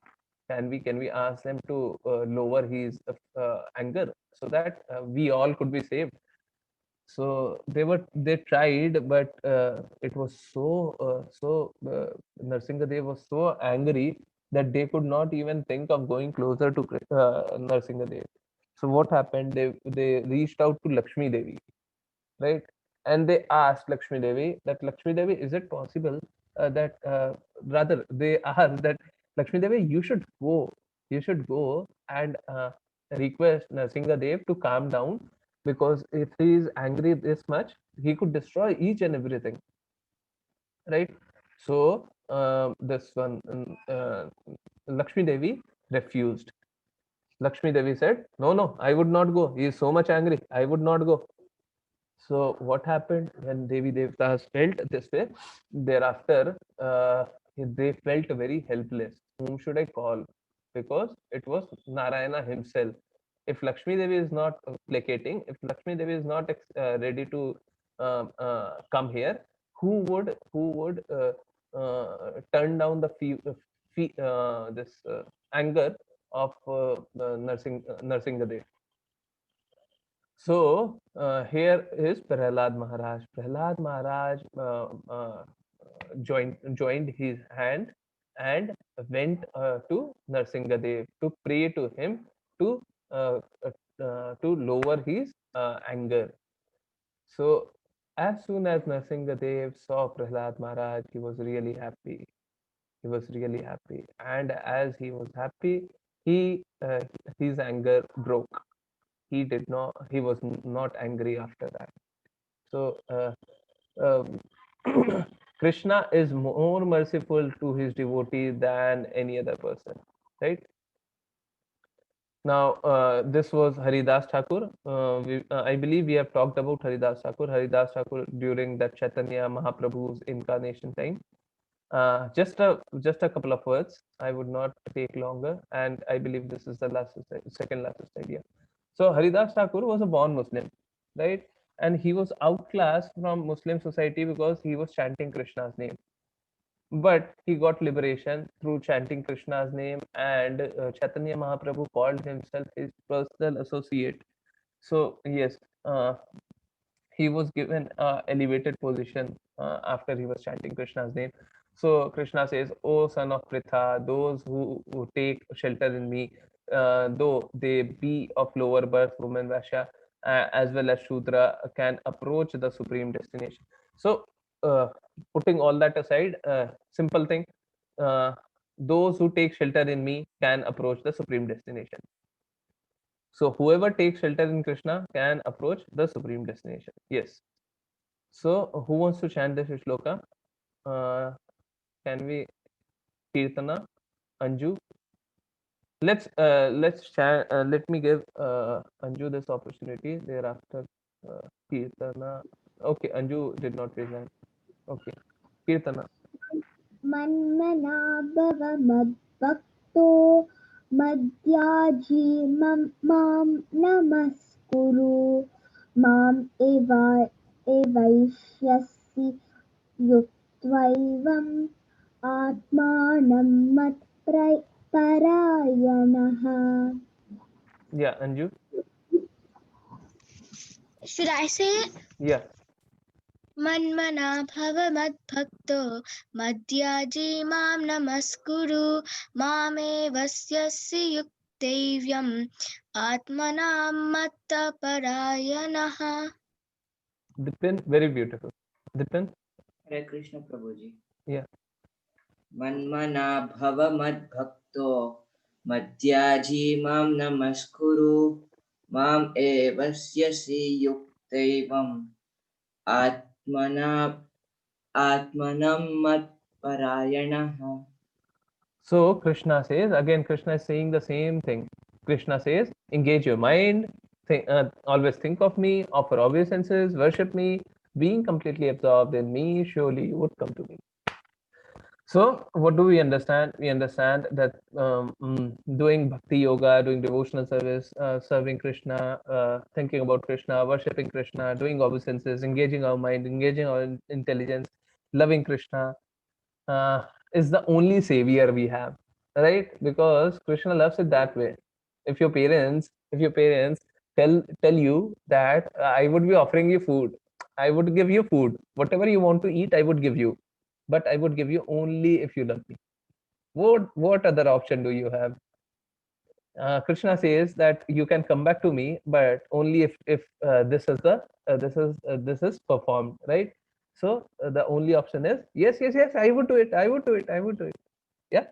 Can we ask them to lower his anger so that we all could be saved? So they tried, but it was Narsingadev was so angry that they could not even think of going closer to Narsingadev. So what happened? They reached out to Lakshmi Devi, right? And they asked Lakshmi Devi that Lakshmi Devi, is it possible that rather they asked that Lakshmi Devi, you should go and request Narsingadev to calm down, because if he is angry this much, he could destroy each and everything, right? So this one, Lakshmi Devi refused. Lakshmi Devi said, no, I would not go. He is so much angry. I would not go. So what happened when Devi Devtas felt this way? Thereafter, they felt very helpless. Whom should I call? Because it was Narayana himself. If Lakshmi Devi is not placating, if Lakshmi Devi is not ready to come here, who would turn down the this anger of Narsingadev? So here is Prahlad Maharaj. Prahlad Maharaj joined his hand and went to Narsingadev to pray to him to uh, to lower his anger. So as soon as Narsingadev saw Prahlad Maharaj, he was really happy. He was really happy, and as he was happy, he his anger broke. He was not angry after that. So um, Krishna is more merciful to his devotee than any other person, right? Now this was Haridas Thakur. I believe we have talked about Haridas Thakur. Haridas Thakur during that Chaitanya Mahaprabhu's incarnation time. Just a couple of words. I would not take longer, and I believe this is the second last idea. So Haridas Thakur was a born Muslim, right? And he was outclassed from Muslim society because he was chanting Krishna's name. But he got liberation through chanting Krishna's name, and Chaitanya Mahaprabhu called himself his personal associate. So yes, he was given elevated position after he was chanting Krishna's name. So Krishna says, "O son of Pritha, those who take shelter in me, though they be of lower birth, women, Vaishya, as well as Shudra, can approach the supreme destination." So, putting all that aside, simple thing, uh, those who take shelter in me can approach the supreme destination. So whoever takes shelter in Krishna can approach the supreme destination. Yes. So who wants to chant this shloka? Can we Kirtana, Anju? Let's chant. Let me give Anju this opportunity. Thereafter, Kirtana. Okay, Anju did not raise hand. Okay, Kirtana. मन्मना भव मद्भक्तो मद्याजी मां नमस्कुरु माम् एवैष्यसि युक्त्वैवम् आत्मानं Parayanaha. Yeah, Anju. Should I say it? Yeah. Manmana bhava madbhakto madhyaji mam namaskuru mame vasyasya yuktevyam atmanam matta parayanaha. Dipin, very beautiful. Dipin. Hare Krishna Prabhuji. Yeah. मन्मना भव मद्भक्तो मद्याजी मां नमस्कुरु माम् एवस्यसि युक्तैवम् आत्मनं मत्परायणः. So Krishna says, again, Krishna is saying the same thing. Krishna says, engage your mind, always think of me, offer obeisances, worship me, being completely absorbed in me, surely you would come to me. So, what do we understand? We understand that doing bhakti yoga, doing devotional service, serving Krishna, thinking about Krishna, worshipping Krishna, doing obeisances, engaging our mind, engaging our intelligence, loving Krishna, is the only savior we have, right? Because Krishna loves it that way. If your parents tell you that I would be offering you food, I would give you food, whatever you want to eat, I would give you, but I would give you only if you love me. What other option do you have? Krishna says that you can come back to me, but only if this is performed, right? So the only option is yes, yes, yes. I would do it. I would do it. I would do it. Yeah.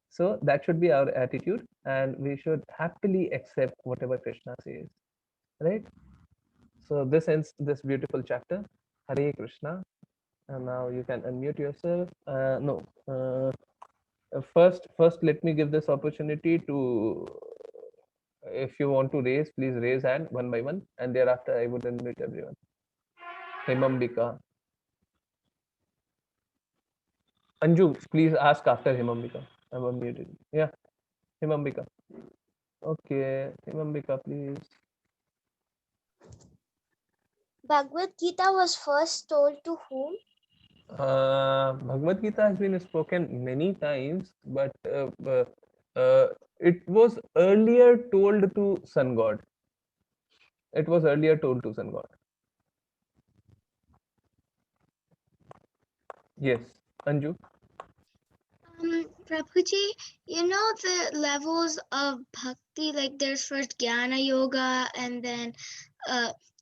So that should be our attitude, and we should happily accept whatever Krishna says, right? So this ends this beautiful chapter. Hare Krishna. And now you can unmute yourself. No. First, let me give this opportunity to, if you want to raise, please raise hand one by one, and thereafter I would unmute everyone. Himambika. Anju, please ask after Himambika. I'm unmuted. Yeah, Himambika. Okay, Himambika, please. Bhagavad Gita was first told to whom? Bhagavad Gita has been spoken many times, but it was earlier told to Sun God. It was earlier told to Sun God. Yes, Anju. Prabhuji, you know the levels of bhakti, like there's first Jnana Yoga and then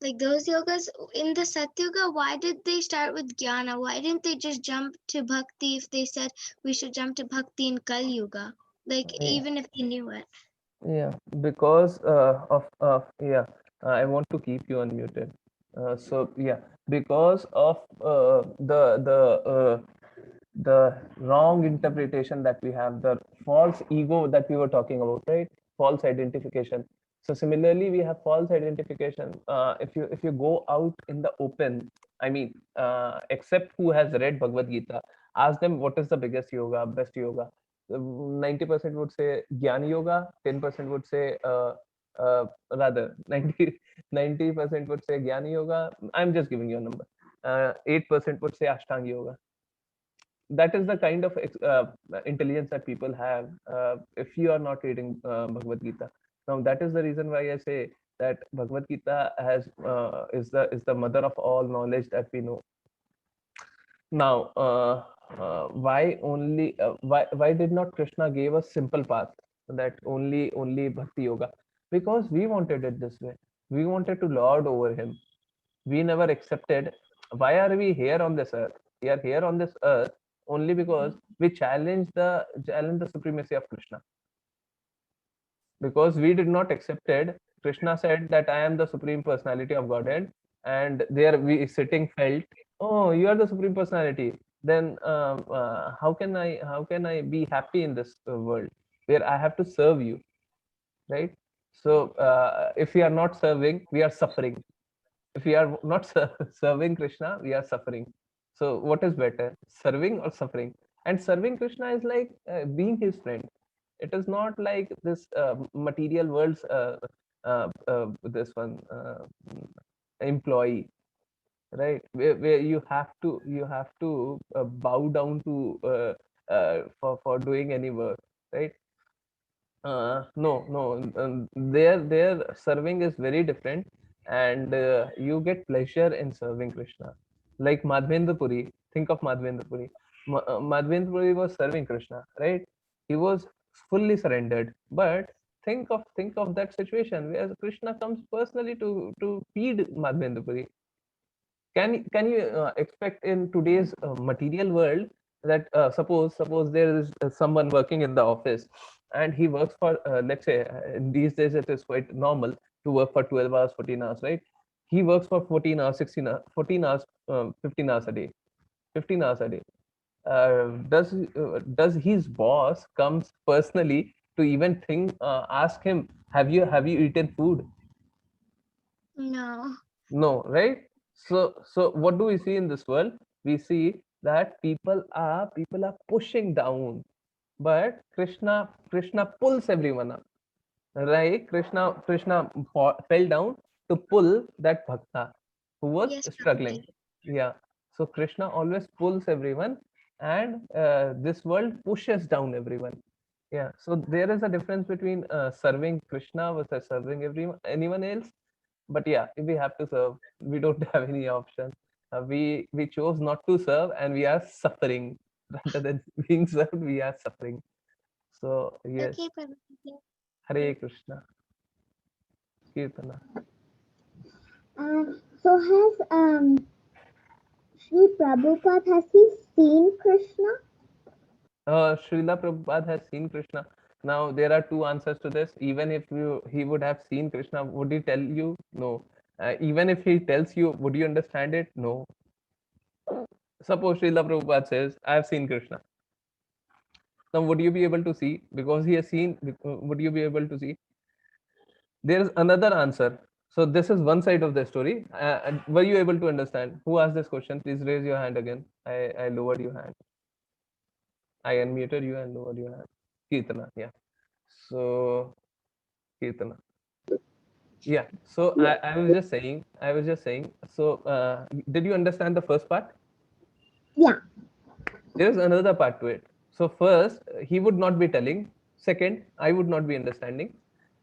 like those yogas in the Satyuga, why did they start with Jnana? Why didn't they just jump to bhakti if they said we should jump to bhakti in Kali Yuga? Like Yeah. even if they knew it. Yeah, because I want to keep you unmuted. So yeah, because of the wrong interpretation that we have, the false ego that we were talking about, right? False identification. So similarly, we have false identification. If you go out in the open, I mean, except who has read Bhagavad Gita, ask them what is the biggest yoga, best yoga. 90% would say Jnana Yoga, 10% would say rather 90% would say Jnana Yoga. I'm just giving you a number. 8% would say Ashtanga Yoga. That is the kind of intelligence that people have if you are not reading Bhagavad Gita. Now that is the reason why I say that Bhagavad Gita is the mother of all knowledge that we know. Now, why did not Krishna gave us simple path that only bhakti yoga? Because we wanted it this way. We wanted to lord over him. We never accepted. Why are we here on this earth? We are here on this earth only because we challenge the supremacy of Krishna. Because we did not accepted, Krishna said that I am the supreme personality of Godhead, and there we sitting felt, oh, you are the supreme personality. Then how can I be happy in this world where I have to serve you, right? So if we are not serving, we are suffering. If we are not serving Krishna, we are suffering. So what is better, serving or suffering? And serving Krishna is like being his friend. It is not like this material world's this one employee, right? Where you have to bow down to for doing any work, right? No. Their serving is very different, and you get pleasure in serving Krishna. Like Madhvendra Puri. Think of Madhvendra Puri. Madhvendra Puri was serving Krishna, right? He was fully surrendered. But think of that situation where Krishna comes personally to feed Madhvendra Puri. Can you expect in today's material world that suppose there is someone working in the office, and he works for let's say in these days it is quite normal to work for 12 hours, 14 hours, right? He works for 14 hours, 16 hours, 14 hours, 15 hours a day, 15 hours a day. Does his boss comes personally to even think, ask him, have you eaten food? No. No, right? So what do we see in this world? We see that people are pushing down, but Krishna pulls everyone up, right? Fell down to pull that bhakta who was Yes, struggling. Prabhuji. Yeah. So Krishna always pulls everyone, and this world pushes down everyone. Yeah. So there is a difference between serving Krishna versus serving everyone anyone else. But yeah, if we have to serve, we don't have any option. We chose not to serve, and we are suffering rather than being served. We are suffering. So yes, Okay, Prabhuji. Hare Krishna, Kirtana. So has Sri Prabhupada, has he seen Krishna? Srila Prabhupada has seen Krishna. Now there are two answers to this. Even if he would have seen Krishna, would he tell you? No. Even if he tells you, would you understand it? No. Suppose Srila Prabhupada says, I have seen Krishna. Now, would you be able to see? Because he has seen, would you be able to see? There is another answer. So, this is one side of the story. And were you able to understand? Who asked this question? Please raise your hand again. I lowered your hand. I unmuted you and lowered your hand. Kirtana, yeah. So, Kirtana. Yeah. So, I was just saying. So, did you understand the first part? Yeah. There's another part to it. So first, he would not be telling. Second, I would not be understanding.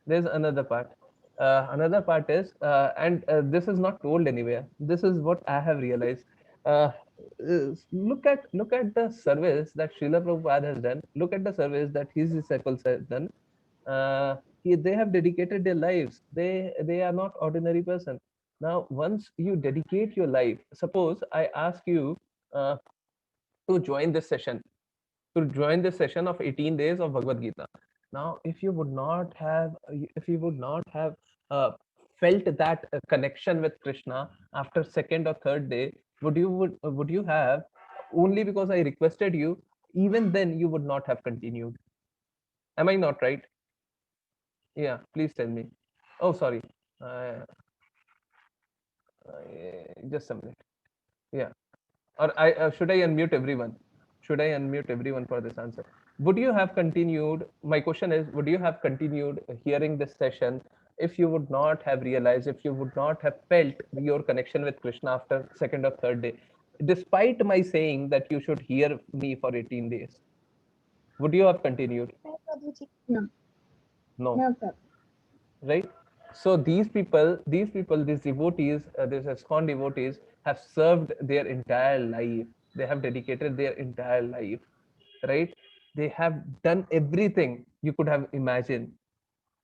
There's another part. Another part is, and this is not told anywhere. This is what I have realized. Look at the service that Srila Prabhupada has done. Look at the service that his disciples have done. They have dedicated their lives. They are not ordinary person. Now, once you dedicate your life, suppose I ask you uh, to join this session of 18 days of Bhagavad Gita. Now, if you would not have uh, felt that connection with Krishna after second or third day, would you have, only because I requested you, even then you would not have continued. Am I not right? Yeah, please tell me. Oh, sorry. Uh, just a minute. Yeah. Or should I unmute everyone? Should I unmute everyone for this answer? Would you have continued? My question is, would you have continued hearing this session if you would not have realized, if you would not have felt your connection with Krishna after second or third day, despite my saying that you should hear me for 18 days? Would you have continued? No. No, No problem. right? So these devotees, these ISKCON devotees have served their entire life. They have dedicated their entire life, right? They have done everything you could have imagined.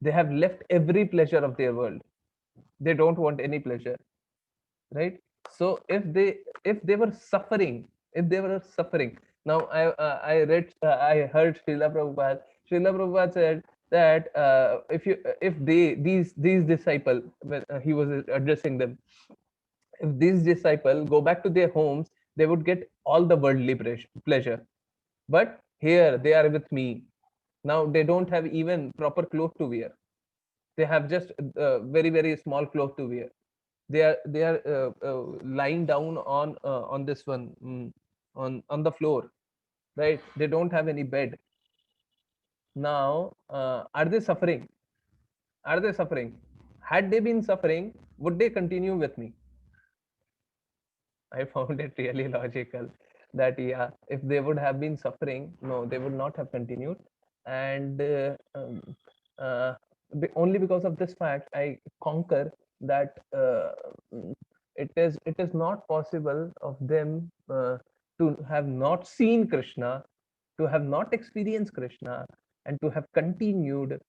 They have left every pleasure of their world. They don't want any pleasure, right? So if they were suffering, now I heard Srila Prabhupada said that if these disciple, when he was addressing them, if these disciple go back to their homes, they would get all the worldly pleasure. But here they are with me. Now they don't have even proper clothes to wear. They have just very very small clothes to wear. They are lying down on this one, on the floor, right? They don't have any bed. Now are they suffering? Had they been suffering, would they continue with me? I found it really logical that, yeah, if they would have been suffering, no, they would not have continued. and only because of this fact I conquer that it is not possible of them to have not seen Krishna, to have not experienced Krishna, and to have continued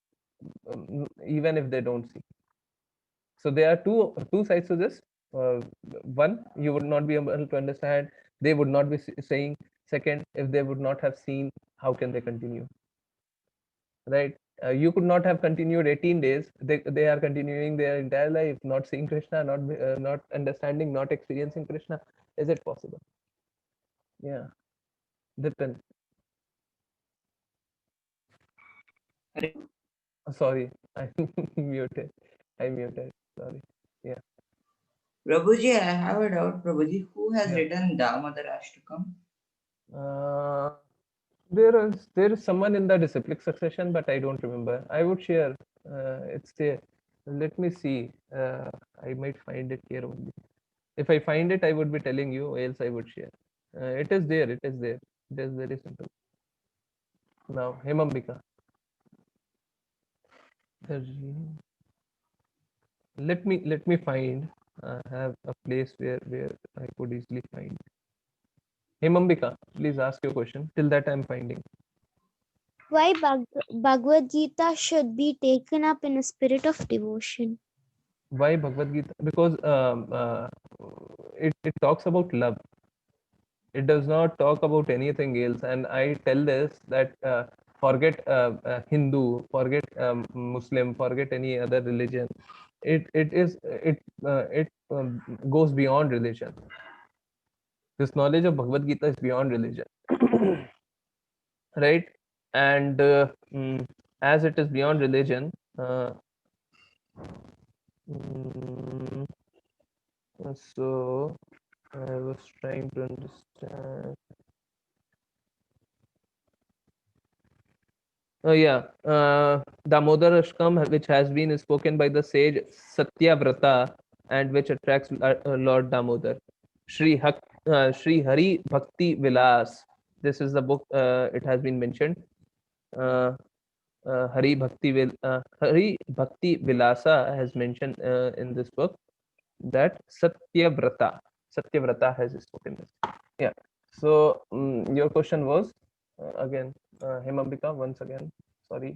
even if they don't see. So there are two sides to this. One, you would not be able to understand, they would not be saying. Second, if they would not have seen, how can they continue, right? You could not have continued 18 days. They are continuing their entire life not seeing Krishna, not understanding, not experiencing Krishna. Is it possible? Yeah. Dipin. Sorry, I muted. I muted. Sorry. Yeah. Prabhuji, I have a doubt, Prabhuji. Who has Yeah. written Damodar Ashtakam? There is someone in the disciplic succession, but I don't remember. I would share. It's there. Let me see. I might find it here only. If I find it, I would be telling you, else I would share. It is there. It is there. It is very simple. Now, Hemambika. Let me find. Have a place where I could easily find. Hemambika, please ask your question. Till that I'm finding. Why Bhagavad Gita should be taken up in a spirit of devotion? Why Bhagavad Gita? Because it talks about love. It does not talk about anything else. And I tell this that forget Hindu, forget Muslim, forget any other religion. It goes beyond religion. This knowledge of Bhagavad Gita is beyond religion, right? And as it is beyond religion, mm, so I was trying to understand. Oh yeah, Damodar Ashkam, which has been spoken by the sage Satyavrata, and which attracts Lord Damodar. Sri Hari Bhakti Vilas. This is the book. It has been mentioned. Hari Bhakti Vilasa has mentioned in this book that Satyavrata has spoken this. Yeah. So your question was again, Hemambika, once again. Sorry.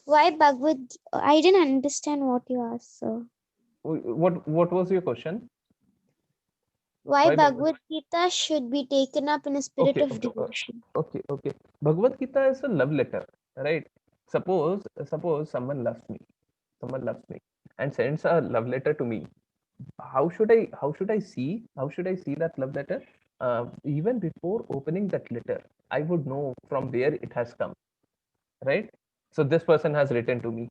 Why Bhagavad? I didn't understand what you asked, sir. What was your question? Why Why Bhagavad Gita should be taken up in a spirit Okay, of okay, devotion? okay. Bhagavad Gita is a love letter, right? Suppose someone loves me, and sends a love letter to me. How should I see that love letter? Even before opening that letter, I would know from where it has come, right? So this person has written to me.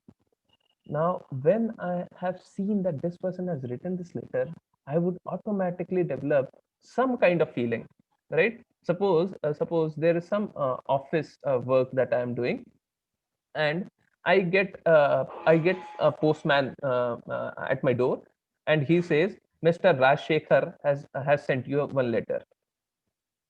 Now, when I have seen that this person has written this letter, I would automatically develop some kind of feeling, right? Suppose there is some office work that I am doing, and I get a postman at my door, and he says, Mr. Rajshekhar has sent you one letter.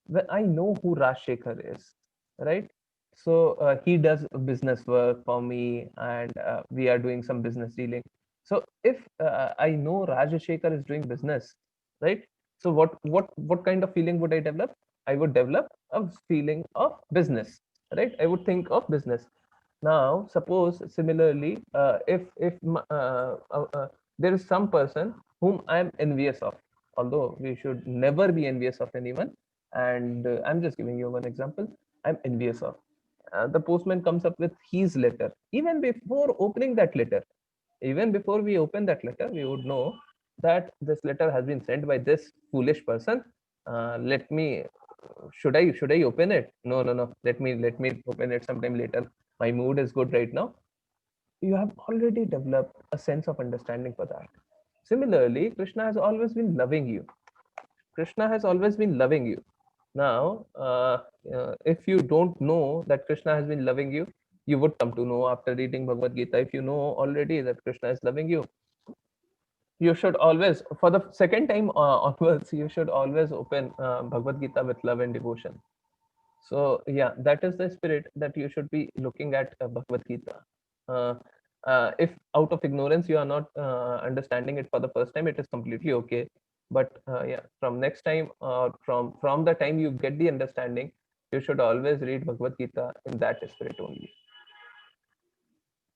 Well, I know who Rajshekhar is, right? So he does business work for me, and we are doing some business dealing. So if I know Rajshekhar is doing business, right? So what kind of feeling would I develop? I would develop a feeling of business, right? I would think of business. Now, suppose similarly, if there is some person whom I am envious of, although we should never be envious of anyone, and I'm just giving you one example. I'm envious of. The postman comes up with his letter. Even before opening that letter, even before we open that letter, we would know that this letter has been sent by this foolish person. Let me. Should I open it? No, no, no. Let me open it sometime later. My mood is good right now. You have already developed a sense of understanding for that. Similarly, Krishna has always been loving you. Krishna has always been loving you. Now, if you don't know that Krishna has been loving you, you would come to know after reading Bhagavad Gita. If you know already that Krishna is loving you, you should always, for the second time onwards, you should always open Bhagavad Gita with love and devotion. So yeah, that is the spirit that you should be looking at Bhagavad Gita. If out of ignorance you are not understanding it for the first time, it is completely okay. But yeah, from next time, from the time you get the understanding, you should always read Bhagavad Gita in that spirit only.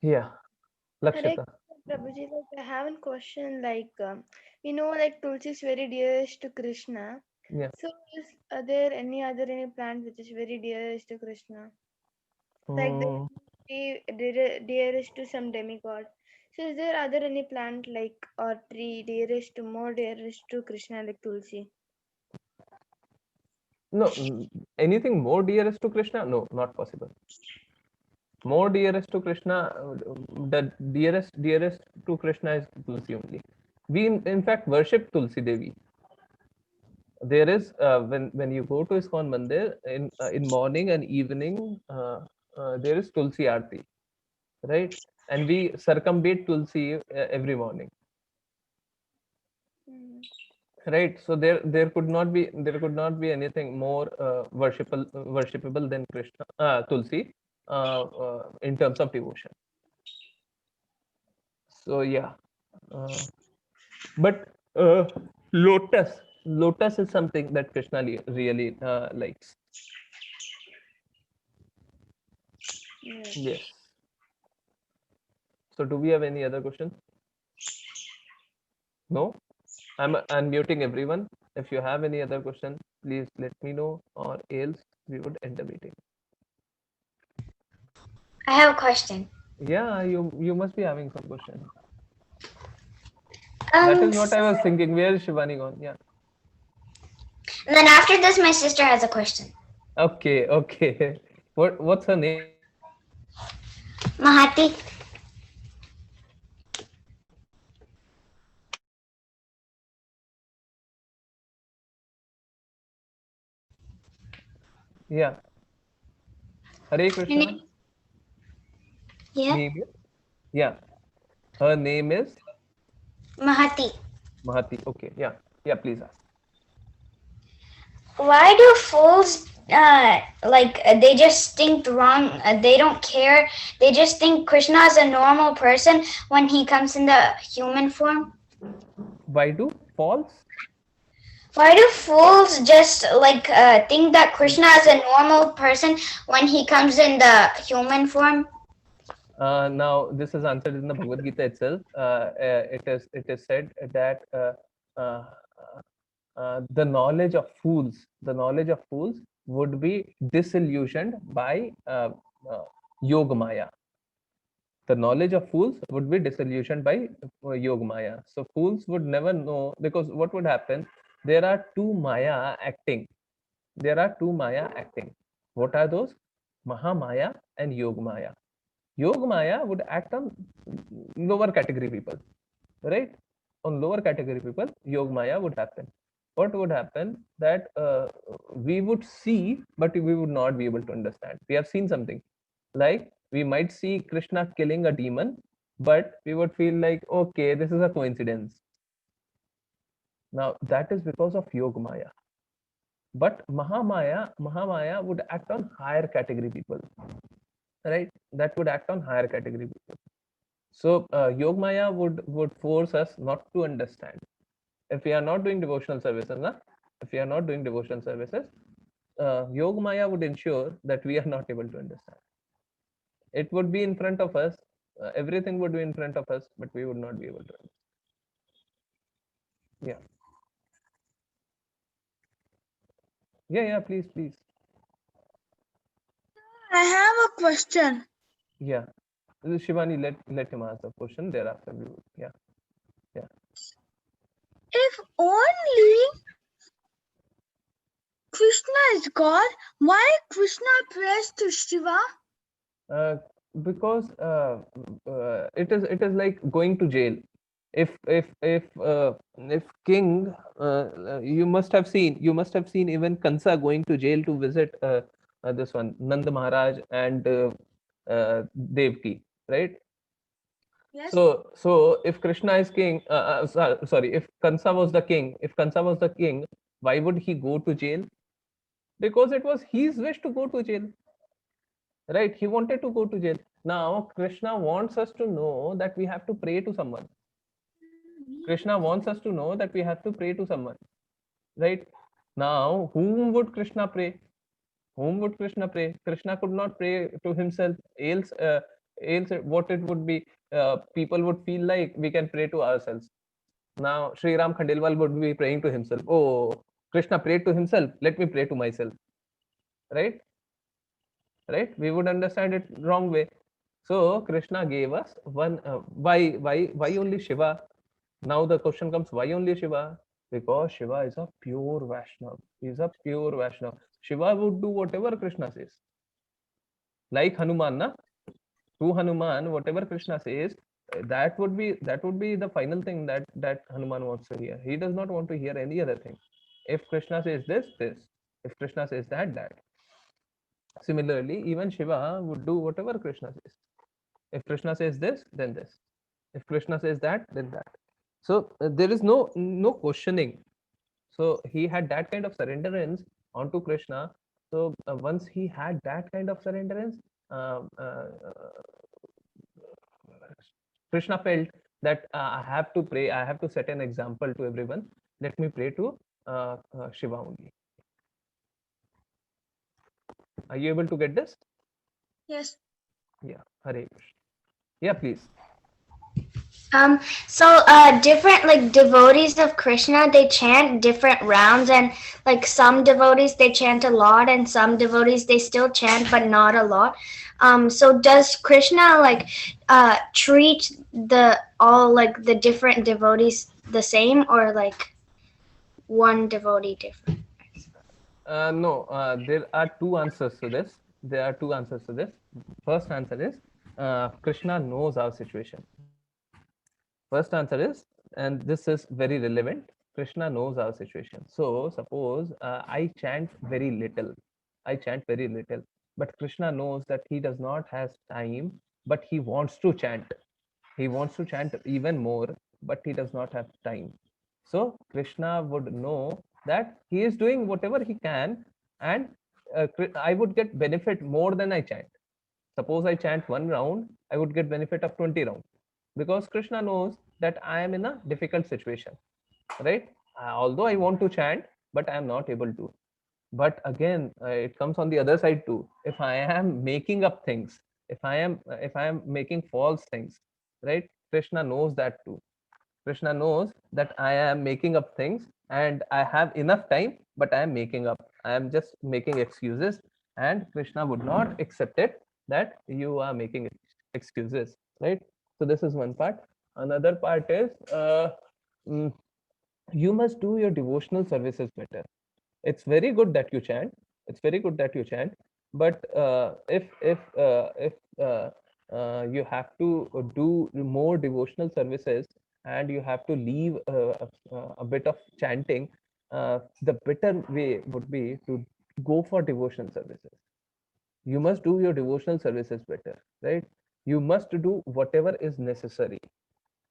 Yeah, Lakshita. Prabhuji, like I have a question. Like, we know like Tulsi is very dearest to Krishna. Yeah. So, are there any plant which is very dearest to Krishna? Like Mm, dearest to some demigod. So, is there other any plant like or tree more dearest to Krishna like Tulsi? no, anything more dearest to Krishna? No, not possible. More dearest to Krishna, the dearest to Krishna is Tulsi only. We in fact worship Tulsi Devi. There is when you go to ISKCON Mandir in morning and evening, there is Tulsi Aarti, right? And we circumambulate Tulsi every morning, right? So there could not be anything more worshipable than Krishna, Tulsi, in terms of devotion. So yeah, but lotus is something that Krishna really likes. Yes. So do we have any other questions? No? I'm unmuting everyone. If you have any other question, please let me know, or else we would end the meeting. I have a question. Yeah, you must be having some question. That is what I was thinking. Where is Shivani gone? Yeah. And then after this, my sister has a question. Okay. What's her name? Mahati. Yeah. Hare Krishna. Yeah. Name? Yeah. Her name is Mahati. Mahati. Okay. Yeah. Please ask. Why do fools they just think wrong? They don't care. They just think Krishna is a normal person when he comes in the human form. Why do false? Why do fools just think that Krishna is a normal person when he comes in the human form? Now this is answered in the Bhagavad Gita itself. It is said that the knowledge of fools would be disillusioned by Yoga Maya. The knowledge of fools would be disillusioned by Yoga Maya. So fools would never know, because what would happen? There are two Maya acting. What are those? Mahamaya and Yoga Maya. Yoga Maya would act on lower category people, right? On lower category people, Yoga Maya would happen. What would happen? That we would see, but we would not be able to understand. We have seen something, like we might see Krishna killing a demon, but we would feel like, okay, this is a coincidence. Now that is because of Yoga Maya. But Mahamaya would act on higher category people, right? That would act on higher category people. So Yoga Maya would force us not to understand. If we are not doing devotional services, Yoga Maya would ensure that we are not able to understand. It would be in front of us, everything would be in front of us, but we would not be able to understand. Yeah, please. I have a question. Yeah, Shivani, let him ask the question. Thereafter, we would. Yeah. If only Krishna is God, why Krishna prays to Shiva? Because it is like going to jail. If king, you must have seen even Kansa going to jail to visit this one Nanda Maharaj and Devki, right? Yes. So if Krishna is king, sorry, if Kansa was the king, why would he go to jail? Because it was his wish to go to jail, right? He wanted to go to jail. Now Krishna wants us to know that we have to pray to someone. Krishna wants us to know that we have to pray to someone, right? Now, whom would Krishna pray? Whom would Krishna pray? Krishna could not pray to himself. Else what it would be, people would feel like we can pray to ourselves. Now, Sri Ram Khandelwal would be praying to himself. Oh, Krishna prayed to himself. Let me pray to myself. Right? Right? We would understand it wrong way. So Krishna gave us one. Why only Shiva? Now the question comes: why only Shiva? Because Shiva is a pure Vaishnav. He is a pure Vaishnav. Shiva would do whatever Krishna says. Like Hanuman, na? To Hanuman, whatever Krishna says, that would be the final thing that Hanuman wants to hear. He does not want to hear any other thing. If Krishna says this. If Krishna says that. Similarly, even Shiva would do whatever Krishna says. If Krishna says this, then this. If Krishna says that, then that. So there is no questioning. So he had that kind of surrenderance onto Krishna. So once he had that kind of surrenderance, Krishna felt that I have to pray, I have to set an example to everyone. Let me pray to Shiva only. Are you able to get this? Yes. Yeah. Hare Krishna. Yeah, please. So different like devotees of Krishna, they chant different rounds, and like some devotees they chant a lot, and some devotees they still chant but not a lot. So does Krishna like treat all like the different devotees the same, or like one devotee different? No, there are two answers to this. First answer is Krishna knows our situation. First answer is, and this is very relevant, Krishna knows our situation. So suppose I chant very little, but Krishna knows that he does not have time, but he wants to chant. He wants to chant even more, but he does not have time. So Krishna would know that he is doing whatever he can, and I would get benefit more than I chant. Suppose I chant one round, I would get benefit of 20 rounds, because Krishna knows that I am in a difficult situation, right? Although I want to chant, but I am not able to. But again, it comes on the other side too. If I am making up things, if I am making false things, right? Krishna knows that too. Krishna knows that I am making up things and I have enough time, but I am making up. I am just making excuses, and Krishna would not accept it that you are making excuses, right? So this is one part. Another part is you must do your devotional services better. It's very good that you chant. But if you have to do more devotional services, and you have to leave a bit of chanting, the better way would be to go for devotional services. You must do your devotional services better, right? You must do whatever is necessary,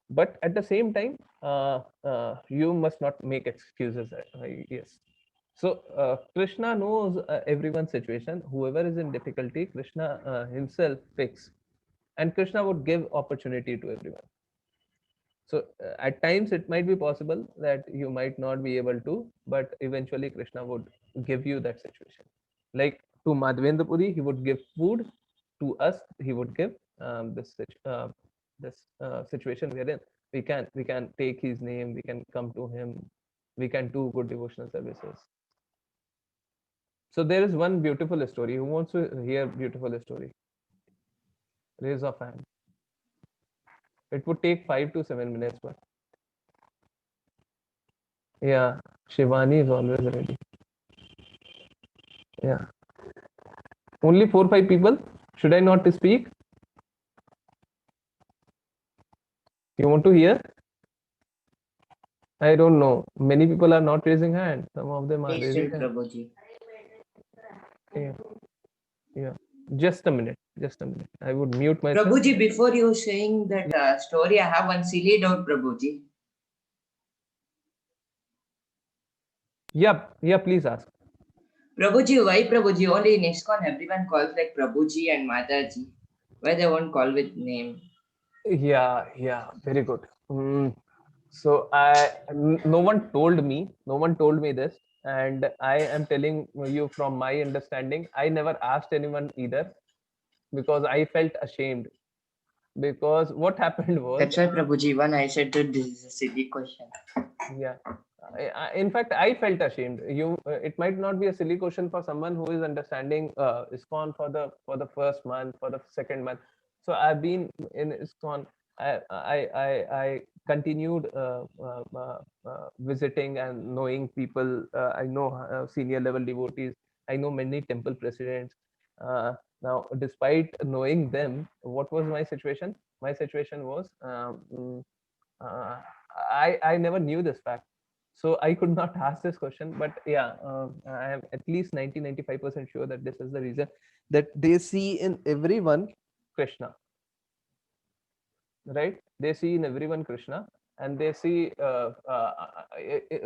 but at the same time you must not make excuses. Yes. So Krishna knows everyone's situation. Whoever is in difficulty, Krishna himself picks, and Krishna would give opportunity to everyone. So at times it might be possible that you might not be able to, but eventually Krishna would give you that situation. Like to Madhavendra Puri, he would give food. To us, he would give this situation wherein we can take his name, we can come to him, we can do good devotional services. So there is one beautiful story. Who wants to hear beautiful story? Raise of hand. It would take 5 to 7 minutes, but yeah, Shivani is always ready. Yeah. Only 4-5 people. Should I not speak? You want to hear? I don't know. Many people are not raising hand. Some of them are raising hand. Prabhuji. Yeah. Just a minute. Just a minute. I would mute myself. Prabhuji, before you saying that story, I have one silly doubt, Prabhuji. Yeah, please ask. Prabhuji, why Prabhuji? Only in ISKCON everyone calls like Prabhuji and Mataji. Why they won't call with name? Yeah, very good. So no one told me this, and I am telling you from my understanding. I never asked anyone either because I felt ashamed. Because what happened was, That's why Prabhuji, when I said that this is a silly question. yeah, in fact, I felt ashamed. It might not be a silly question for someone who is understanding ISKCON for the first month, for the second month. So I've been in ISKCON. I continued visiting and knowing people. I know senior level devotees. I know many temple presidents. Now, despite knowing them, what was my situation? My situation was I never knew this fact, so I could not ask this question. But yeah, I am at least 95% sure that this is the reason, that they see in everyone Krishna, right? They see in everyone Krishna, and they see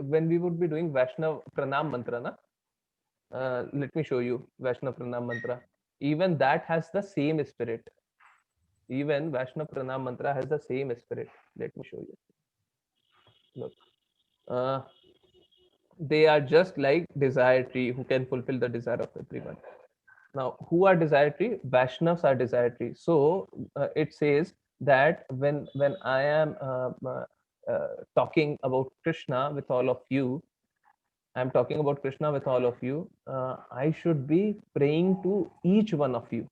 when we would be doing Vaishnav Pranam mantra, na? Let me show you Vaishnav Pranam mantra. Even that has the same spirit. Even Vaishnav Pranam mantra has the same spirit. Let me show you. Look. They are just like desire tree who can fulfill the desire of everyone. Now, who are desire tree? Vaishnavas are desire tree. So it says that when I am talking about Krishna with all of you, I'm talking about Krishna with all of you. I should be praying to each one of you.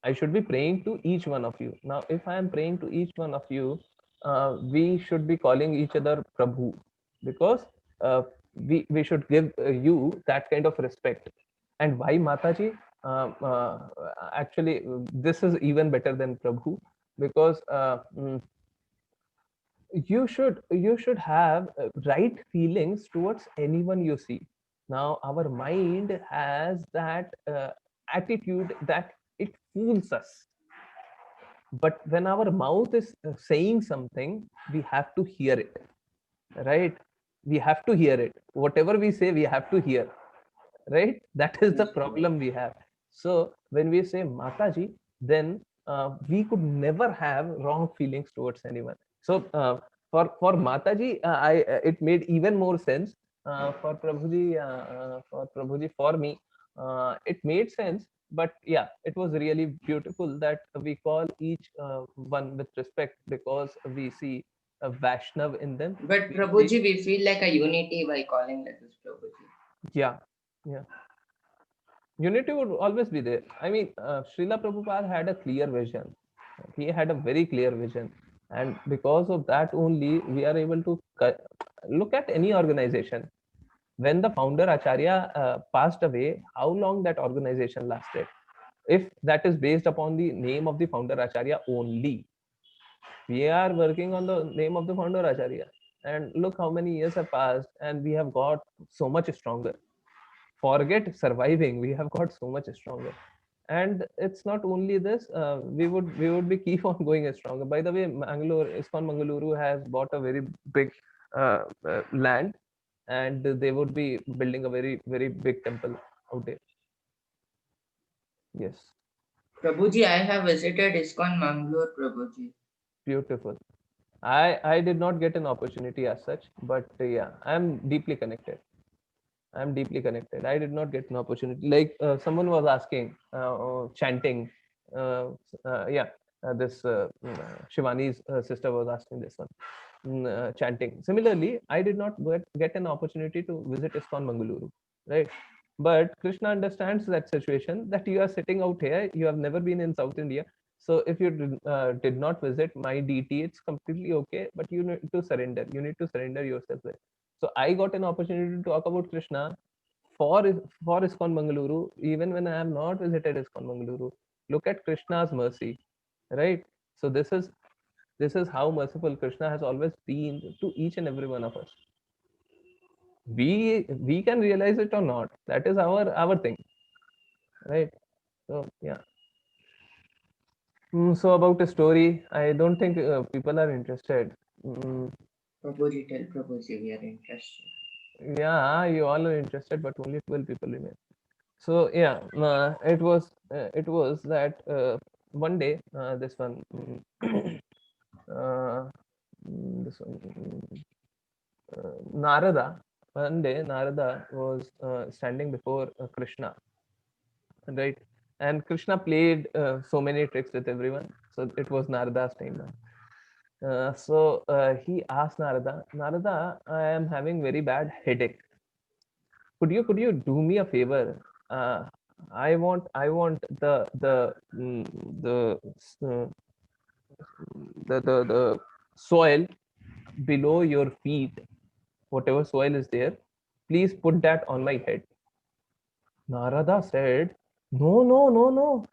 I should be praying to each one of you. Now, if I am praying to each one of you, we should be calling each other Prabhu, because we should give you that kind of respect. And why Mataji? Actually, this is even better than Prabhu, because you should have right feelings towards anyone you see. Now, our mind has that attitude that it fools us, but when our mouth is saying something, we have to hear it, right? We have to hear it. Whatever we say, we have to hear, right? That is the problem we have. So when we say Mataji, then we could never have wrong feelings towards anyone. So for Mataji, it made even more sense. For Prabhuji, for me, it made sense. But yeah, it was really beautiful that we call each one with respect, because we see a Vaishnav in them. But Prabhuji, we feel like a unity by calling like this, Prabhuji. Yeah. Unity would always be there. I mean, Srila Prabhupada had a clear vision. He had a very clear vision. And because of that only, we are able to look at any organization. When the founder Acharya passed away, how long that organization lasted? If that is based upon the name of the founder Acharya only, we are working on the name of the founder Acharya. And look how many years have passed, and we have got so much stronger. Forget surviving, we have got so much stronger. And it's not only this, we would be keep on going stronger. By the way, Mangalore, ISKCON Mangaluru has bought a very big land, and they would be building a very, very big temple out there. Yes. Prabhuji, I have visited ISKCON Mangalore, Prabhuji. Beautiful. I did not get an opportunity as such, but yeah, I'm deeply connected. I did not get an opportunity. Like someone was asking, chanting. This Shivani's sister was asking this one, chanting. Similarly, I did not get an opportunity to visit ISKCON Mangaluru, right? But Krishna understands that situation, that you are sitting out here, you have never been in South India. So if you did not visit my deity, it's completely okay, but you need to surrender. You need to surrender yourself there. So I got an opportunity to talk about Krishna for ISKCON Mangaluru, even when I have not visited ISKCON Mangaluru. Look at Krishna's mercy, right? So this is how merciful Krishna has always been to each and every one of us. We can realize it or not. That is our thing, right? So yeah. So about a story, I don't think people are interested. Prabhuji, tell Prabhuji we are interested. Yeah, you all are interested, but only 12 people remain. So yeah, it was that one day this one uh, this one Narada, one day Narada was standing before Krishna, right? And Krishna played so many tricks with everyone. So it was Narada's time now. He asked Narada, Narada, I am having very bad headache. Could you do me a favor? I want the uh, the soil below your feet, whatever soil is there, please put that on my head. Narada said, no, no, no, no.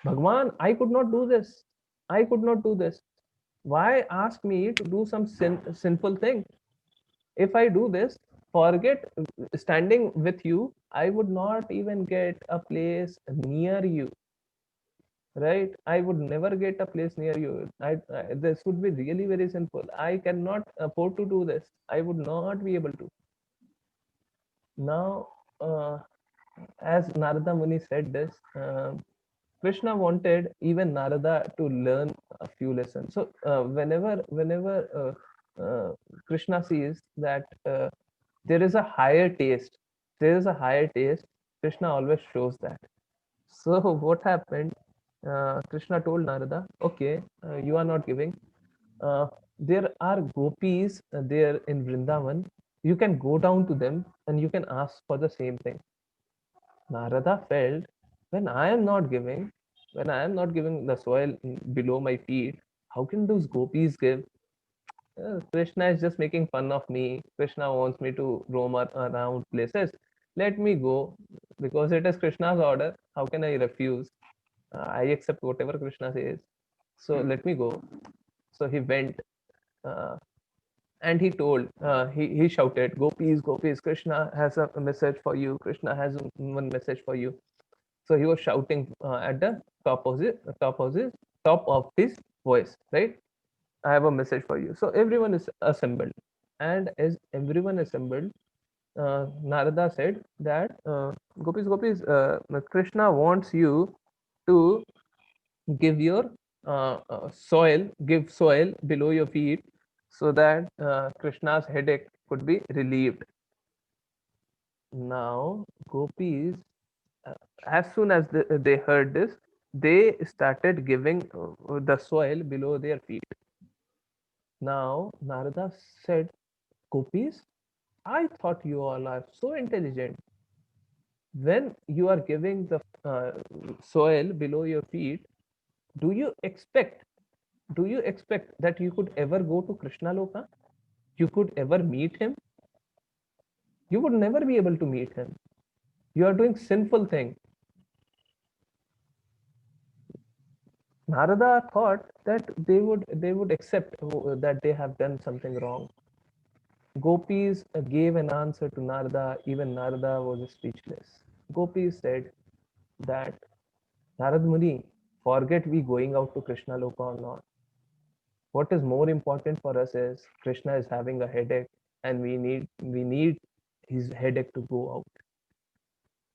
Bhagwan, I could not do this. I could not do this. Why ask me to do some sinful thing? If I do this, forget standing with you, I would not even get a place near you. Right? I would never get a place near you. This would be really very sinful. I cannot afford to do this. I would not be able to. Now, as Narada Muni said this, Krishna wanted even Narada to learn a few lessons. So whenever Krishna sees that there is a higher taste, there is a higher taste, Krishna always shows that. So what happened? Krishna told Narada, okay, you are not giving. There are gopis there in Vrindavan. You can go down to them and you can ask for the same thing. Narada felt, when I am not giving, when I am not giving the soil below my feet, how can those gopis give? Krishna is just making fun of me. Krishna wants me to roam around places. Let me go because it is Krishna's order. How can I refuse? I accept whatever Krishna says. So let me go. So he went uh, and he told, he shouted, Gopis, Gopis, Krishna has a message for you. Krishna has one message for you. So he was shouting at the top of his voice, right? I have a message for you. So everyone is assembled, and as everyone assembled, Narada said that Gopis, Gopis, Krishna wants you to give your give soil below your feet, so that Krishna's headache could be relieved. Now, Gopis, uh, as soon as they heard this, they started giving the soil below their feet. Now, Narada said, Gopis, I thought you all are so intelligent. When you are giving the soil below your feet, do you expect that you could ever go to Krishna Loka? You could ever meet him? You would never be able to meet him. You are doing sinful thing. Narada thought that they would accept that they have done something wrong. Gopis gave an answer to Narada. Even Narada was speechless. Gopis said that, Narad Muni, forget we going out to Krishna Loka or not. What is more important for us is Krishna is having a headache and we need his headache to go out.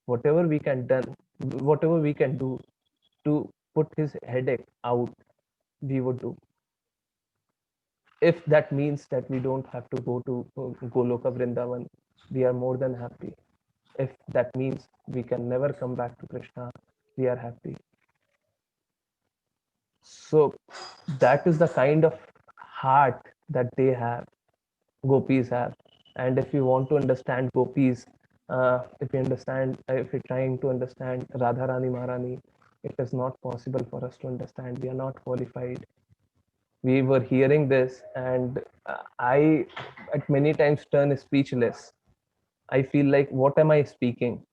Whatever we can do to put his headache out, we would do. If that means that we don't have to go to Goloka Vrindavan, we are more than happy. If that means we can never come back to Krishna, we are happy. So that is the kind of heart that they have, gopis have. And if you want to understand gopis, if you're trying to understand Radharani Maharani, it is not possible for us to understand. We are not qualified. We were hearing this, and I at many times turn speechless. I feel like, what am I speaking?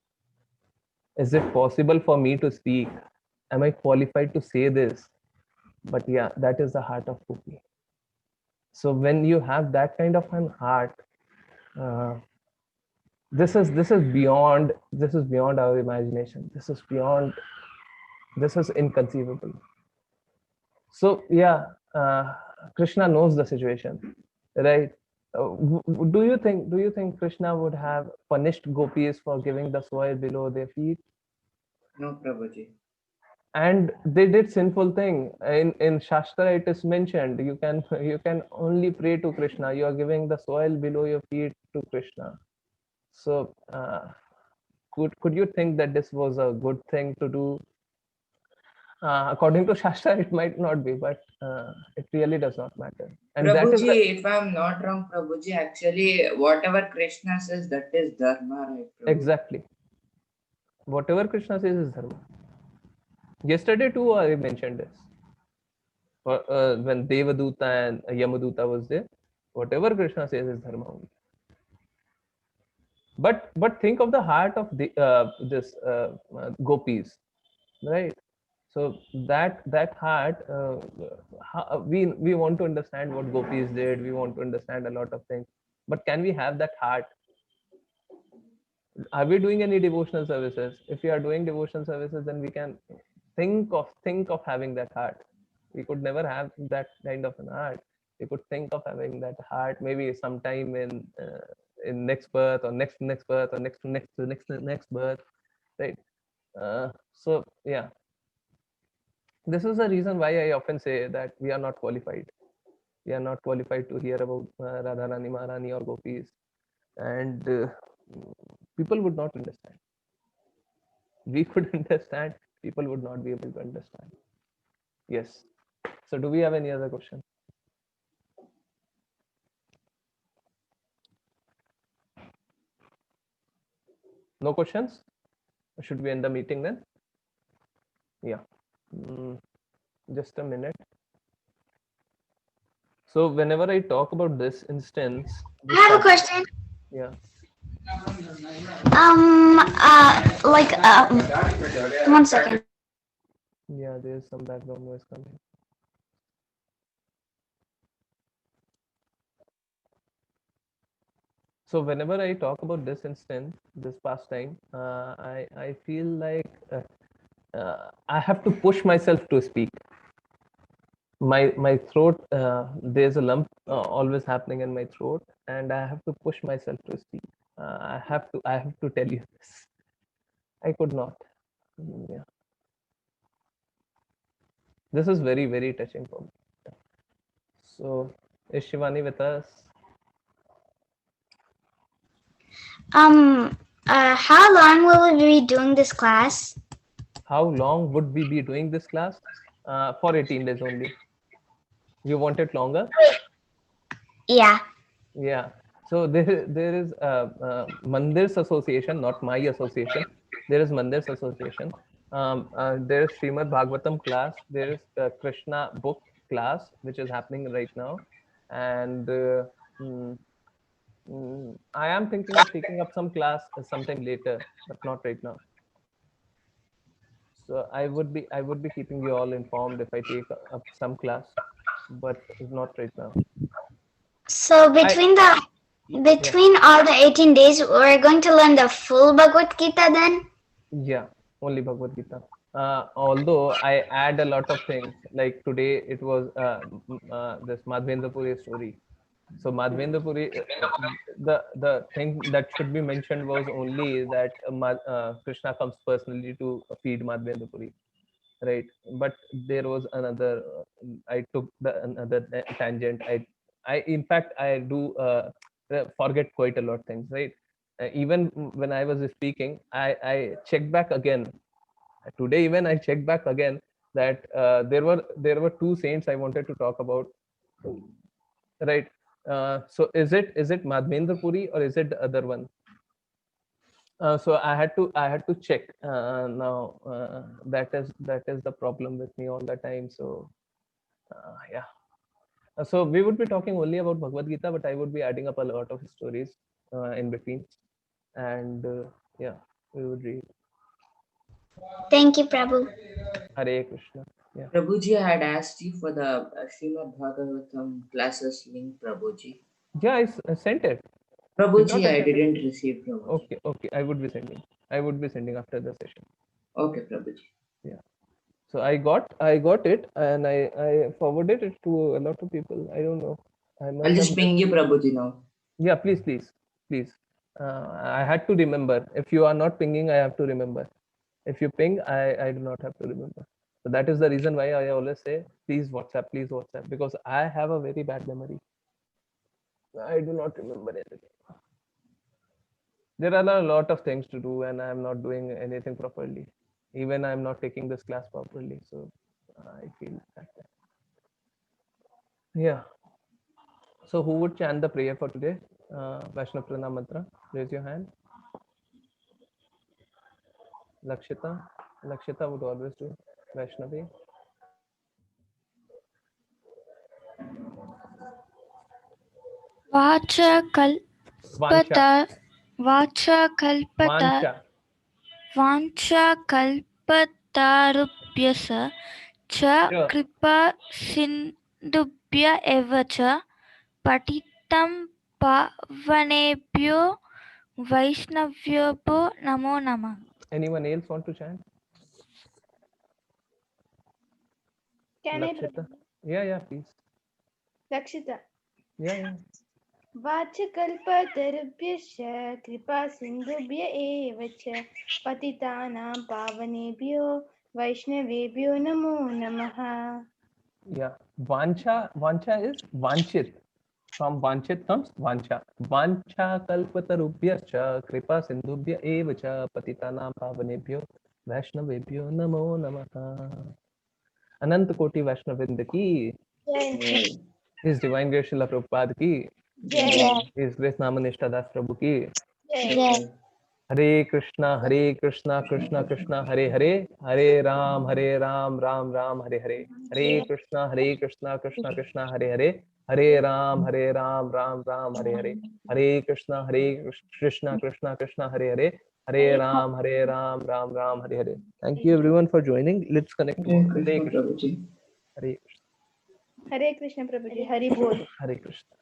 Is it possible for me to speak? Am I qualified to say this? But yeah, that is the heart of gopi. So when you have that kind of an heart, uh, this is beyond our imagination. This is inconceivable. So yeah, Krishna knows the situation, right? Do you think Krishna would have punished gopis for giving the soil below their feet? No, Prabhuji. And they did sinful thing. In Shastra it is mentioned, you can only pray to Krishna. You are giving the soil below your feet to Krishna. So could you think that this was a good thing to do? According to Shastra, it might not be, but it really does not matter. And that is Prabhuji, if I'm not wrong, Prabhuji, actually, whatever Krishna says, that is dharma, right? Prabhuji? exactly whatever Krishna says is dharma. Yesterday too, I mentioned this. When Devaduta and Yamaduta was there, whatever Krishna says is dharma only. But think of the heart of this gopis, right? So that heart, we want to understand what gopis did. We want to understand a lot of things. But can we have that heart? Are we doing any devotional services? If we are doing devotional services, then we can think of having that heart. We could never have that kind of an heart. We could think of having that heart maybe sometime in next birth or next birth or next birth, right? So yeah, this is the reason why I often say that we are not qualified. We are not qualified to hear about Radharani, Maharani or gopis, and people would not understand. We could understand, people would not be able to understand. Yes. So do we have any other question? No questions? Should we end the meeting then? Yeah. Just a minute. So whenever I talk about this instance, I have a question. yeah. Like, 1 second. Yeah, there's some background noise coming. So whenever I talk about this instance, this pastime, I feel like I have to push myself to speak. My throat, there's a lump always happening in my throat, and I have to push myself to speak. I have to tell you this. I could not. Yeah. This is very, very touching for me. So is Shivani with us? How long will we be doing this class? How long would we be doing this class? For 18 days only. You want it longer? Yeah. Yeah. So there is Mandirs Association, not my association. There is Mandirs Association. There is Srimad Bhagavatam class. There is Krishna book class, which is happening right now. And I am thinking of taking up some class sometime later, but not right now. So I would be keeping you all informed if I take up some class, but not right now. So between all the 18 days, we're going to learn the full Bhagavad Gita then? Yeah, only Bhagavad Gita. Although I add a lot of things, like today it was this Madhvendra Puri story. So Madhvendra Puri, the thing that should be mentioned was only that Krishna comes personally to feed Madhvendra Puri, right? But there was another. I took another tangent. I in fact I do forget quite a lot of things, right? Even when I was speaking, I checked back again. Today even I checked back again that there were two saints I wanted to talk about, right? So is it Madhvendra Puri or is it the other one? So I had to check now. That is the problem with me all the time. So yeah. So we would be talking only about Bhagavad Gita, but I would be adding up a lot of stories in between, and yeah, we would read. Thank you, Prabhu. Hare Krishna. Yeah. Prabhuji, I had asked you for the Srimad Bhagavatam classes link, Prabhuji. Yeah, I sent it. Prabhuji, I didn't receive, Prabhuji. Okay. I would be sending after the session. Okay, Prabhuji. Yeah. So I got it, and I forwarded it to a lot of people. I don't know. I must I'll have just ping you, Prabhuji, now. Yeah, please. I had to remember. If you are not pinging, I have to remember. If you ping, I do not have to remember. So that is the reason why I always say, please WhatsApp, because I have a very bad memory. I do not remember anything. There are a lot of things to do, and I'm not doing anything properly. Even I'm not taking this class properly. So I feel that. Yeah. So who would chant the prayer for today? Vaishnav Pranam Mantra. Raise your hand. Lakshita would always do. Vaishnavi. वाचकल्पता Vancha. वाञ्छाकल्पतरुभ्यश्च Sure. कृपा सिन्धुभ्य एव च पतितं पावनेभ्यो वैष्णवेभ्यो नमो नमः. Anyone else want to chant? Can I? Lakshita. Yeah, please. Lakshita. Yeah. वाचकल्पतरुभ्यश्च कृपा सिन्धुभ्य एव च पतितानां पावनेभ्यो वैष्णवेभ्यो नमो नमः. Yeah. Vancha is vanchit. From vanchit comes vancha. Vancha kalpatarubhyascha kripa sindhubhya eva cha patitanam pavanebhyo vaishnavebhyo namo namaha. Anant Koti Vaishnavind ki, His Divine Grace Srila Prabhupada ki, His Grace Namanishta Das Prabhu ki. Hare Krishna, Krishna Krishna, Hare Hare, Hare Ram, Ram Ram, Hare Hare. Hare Krishna, Krishna Krishna, Hare Hare, Hare Ram, Ram Ram, Hare Hare. Hare Krishna, Krishna Krishna, Hare Hare, Hare Ram, Ram Ram, Hare Hare. Thank you everyone for joining. Let's connect tomorrow. Hare Krishna. Hare Krishna Prabhuji. Hari Bol. Hare Krishna.